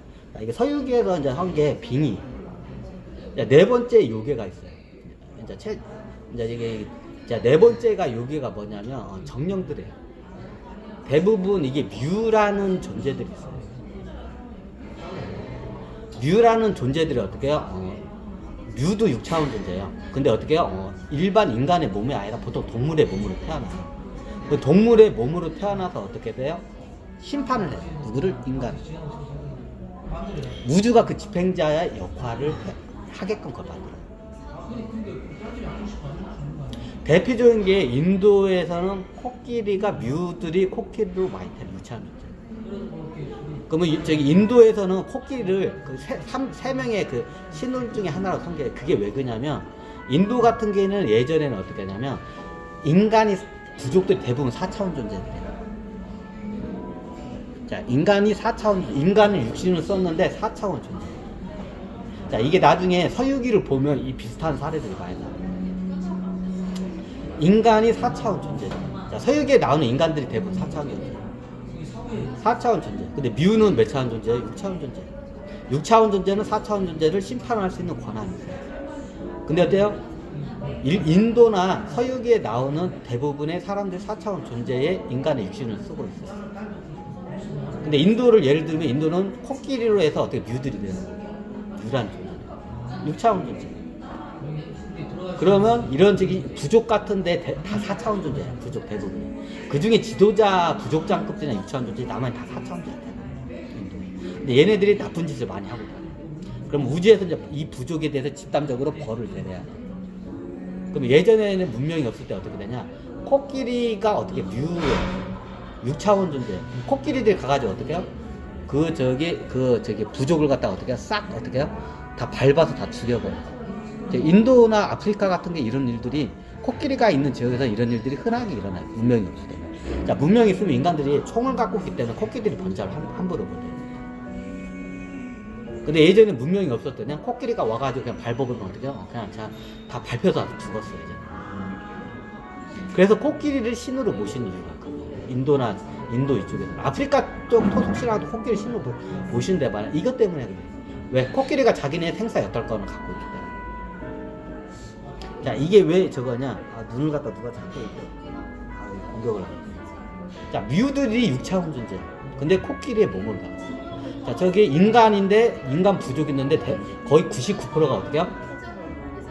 이게 서유기에서 이제 한 게 빙의. 네 번째 요괴가 있어요. 이게 네 번째가 요괴가 뭐냐면 정령들이에요. 대부분 이게 뮤라는 존재들이 있어요. 뮤라는 존재들이 어떻게 해요? 뮤도 6차원 존재예요. 근데 어떻게 해요? 일반 인간의 몸이 아니라 보통 동물의 몸으로 태어나요. 그 동물의 몸으로 태어나서 어떻게 돼요? 심판을 해요. 누구를? 인간. 우주가 그 집행자의 역할을 하게끔 그걸 만들어요. 대표적인 게 인도에서는 코끼리가 뮤들이 코끼리로 많이 태어나요. 그러면 저기 인도에서는 코끼리를 그 세 명의 그 신혼 중에 하나로 성계해요. 그게 왜 그러냐면 인도 같은 경우는 예전에는 어떻게 하냐면 부족들이 대부분 4차원 존재들이에요. 자, 인간은 육신을 썼는데 4차원 존재. 자, 이게 나중에 서유기를 보면 이 비슷한 사례들이 많이 나와요. 인간이 4차원 존재죠. 자, 서유기에 나오는 인간들이 대부분 4차원 존재. 4차원 존재. 근데 뮤는 몇 차원 존재예요? 6차원 존재. 6차원 존재는 4차원 존재를 심판할 수 있는 권한이 있어요. 근데 어때요? 인도나 서유기에 나오는 대부분의 사람들 4차원 존재의 인간의 육신을 쓰고 있어요. 근데 인도를 예를 들면 인도는 코끼리로 해서 어떻게 뮤들이 되는 거예요. 뮤라는 존재. 6차원 존재. 그러면 이런 부족 같은데 다 4차원 존재예요. 부족 대부분. 그 중에 지도자 부족장급들이나 6차원 존재 나머지 다 4차원 존재예요. 근데 얘네들이 나쁜 짓을 많이 하고 다녀요. 그럼 우주에서 이제 이 부족에 대해서 집단적으로 벌을 내려야 돼요. 그럼 예전에는 문명이 없을 때 어떻게 되냐? 코끼리가 어떻게 6차원 존재. 코끼리들 가가지고 어떻게 해요? 부족을 갖다가 어떻게 해요? 싹 어떻게 해요? 다 밟아서 다 죽여버려요. 인도나 아프리카 같은 게 이런 일들이 코끼리가 있는 지역에서 이런 일들이 흔하게 일어나요. 문명이 없을 때. 자, 문명이 있으면 인간들이 총을 갖고 있기 때문에 코끼리를 번자를 함부로 못해요. 근데 예전에 문명이 없을 때는 코끼리가 와가지고 그냥 밟아보면 어떻게 해요? 그냥 다 밟혀서 죽었어요, 이제. 그래서 코끼리를 신으로 모시는 이유가 그거예요. 인도 이쪽에서. 아프리카 쪽 토속신화도 코끼리 신으로 모시는데 말이야. 이것 때문에 그래요. 왜? 코끼리가 자기네 생사 여탈권을 갖고 있기 때문에. 자, 이게 왜 저거냐? 아, 눈을 갖다 누가 잡고 있고. 아, 공격을 하고. 자, 뮤들이 6차원 존재. 근데 코끼리의 몸을 봐. 자, 저기 인간인데, 인간 부족이 있는데, 거의 99%가 어떻게 해요?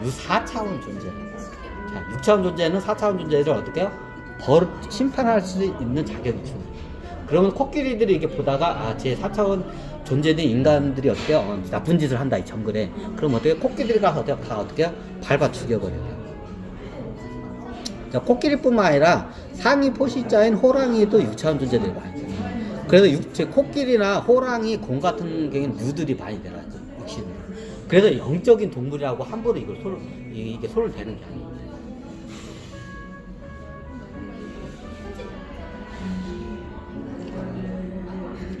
4차원 존재. 자, 6차원 존재는 4차원 존재를 어떻게 해요? 심판할 수 있는 자격이 주는. 그러면 코끼리들이 이렇게 보다가, 아, 제 4차원 존재된 인간들이 어떻게 해요? 나쁜 짓을 한다, 이 정글에. 그럼 어떻게 해요? 코끼리들이 가서 어떻게 해요? 밟아 죽여버려요. 자, 코끼리뿐만 아니라 상위 포식자인 호랑이도 6차원 존재들이 많이 있어요. 그래서 코끼리나 호랑이, 곰 같은 경우에는 뮤들이 많이 내려왔죠. 육신으로. 그래서 영적인 동물이라고 함부로 이게 손을 대는 게 아니에요.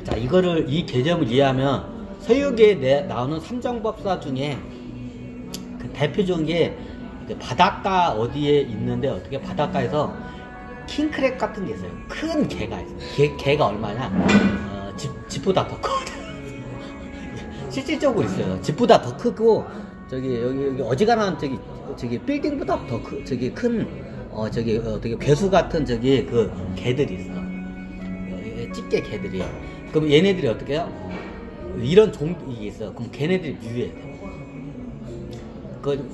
자, 이 개념을 이해하면 서유기에 나오는 삼정법사 중에 그 대표적인 게 바닷가 어디에 있는데 어떻게 바닷가에서 킹크랩 같은 게 있어요. 큰 개가 있어요. 개가 얼마냐? 집보다 더 커요. 실질적으로 있어요. 집보다 더 크고 여기 어지간한 저기 빌딩보다 더 큰 어떻게 괴수 같은 그 개들이 있어. 집게 개들이에요. 그럼 얘네들이 어떻게 해요? 이런 이게 있어. 그럼 걔네들이 뮤에 돼.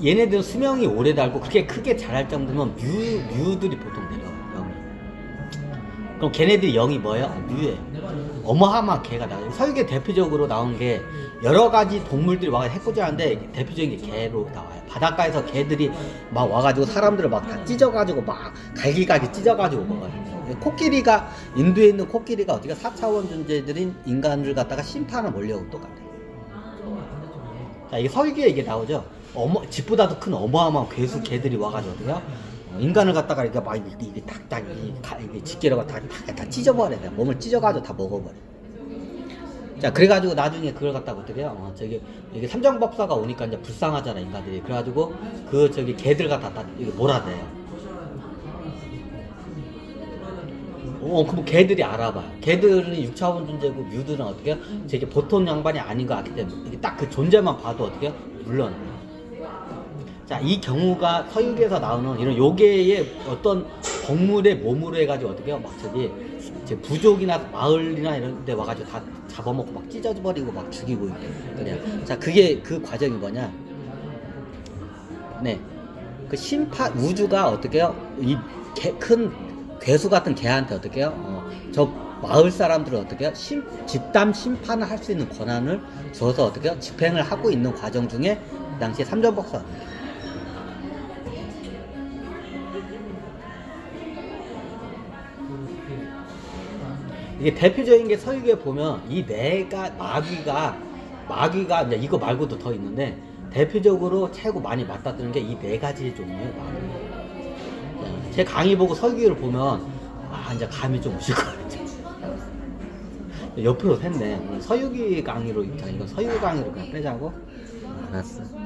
얘네들은 수명이 오래 달고 그렇게 크게 자랄 정도면 뮤들이 보통 내려와요. 그럼 걔네들이 0이 뭐예요? 뮤에. 어마어마한 개가 나와요. 서유기에 대표적으로 나온 게 여러 가지 동물들이 와서 해코지하는데 대표적인 게 개로 나와요. 바닷가에서 개들이 막 와가지고 사람들을 막 다 찢어가지고 막 갈기갈기 찢어가지고 먹어요. 코끼리가, 인도에 있는 코끼리가 어떻게 4차원 존재들인 인간을 갖다가 심판을 몰려고 똑같아요. 자, 이게 서유기에 이게 나오죠. 집보다 더 큰 어마어마한 괴수 개들이 와가지고 어떻게요? 인간을 갖다가 이렇게 막 이게 탁탁 이게 집게로가 다 찢어버려야 돼. 몸을 찢어가지고 다 먹어버려. 자, 그래가지고 나중에 그걸 갖다가 어떻게 해요? 이게 삼정법사가 오니까 이제 불쌍하잖아, 인간들이. 그래가지고 개들 갖다 이게 몰아대요. 그럼 개들이 알아봐요. 개들은 6차원 존재고 뮤들은 어떻게 해요? 저게 보통 양반이 아닌 것 같기 때문에 이게 딱 그 존재만 봐도 어떻게 해요? 물러나요. 자, 이 경우가 서유기에서 나오는 이런 요괴의 어떤 동물의 몸으로 해가지고 어떻게 해요? 막 부족이나 마을이나 이런 데 와가지고 다 잡아먹고 막 찢어버리고 막 죽이고 그래요. 자, 그 과정이 뭐냐? 네. 그 우주가 어떻게 해요? 이 큰 괴수 같은 개한테 어떻게 해요? 저 마을 사람들은 어떻게 해요? 집단 심판을 할 수 있는 권한을 줘서 어떻게 해요? 집행을 하고 있는 과정 중에 그 당시에 삼정법사입니다. 이게 대표적인 게 서유기에 보면 이 마귀가 이제 이거 말고도 더 있는데 대표적으로 최고 많이 맞닥뜨리는 게 이 4가지 종류의 마귀. 제 강의 보고 서유기를 보면 이제 감이 좀 오실 거예요. 옆으로 샜네. 서유기 강의로 이거 서유기 강의로 그냥 빼자고. 알았어.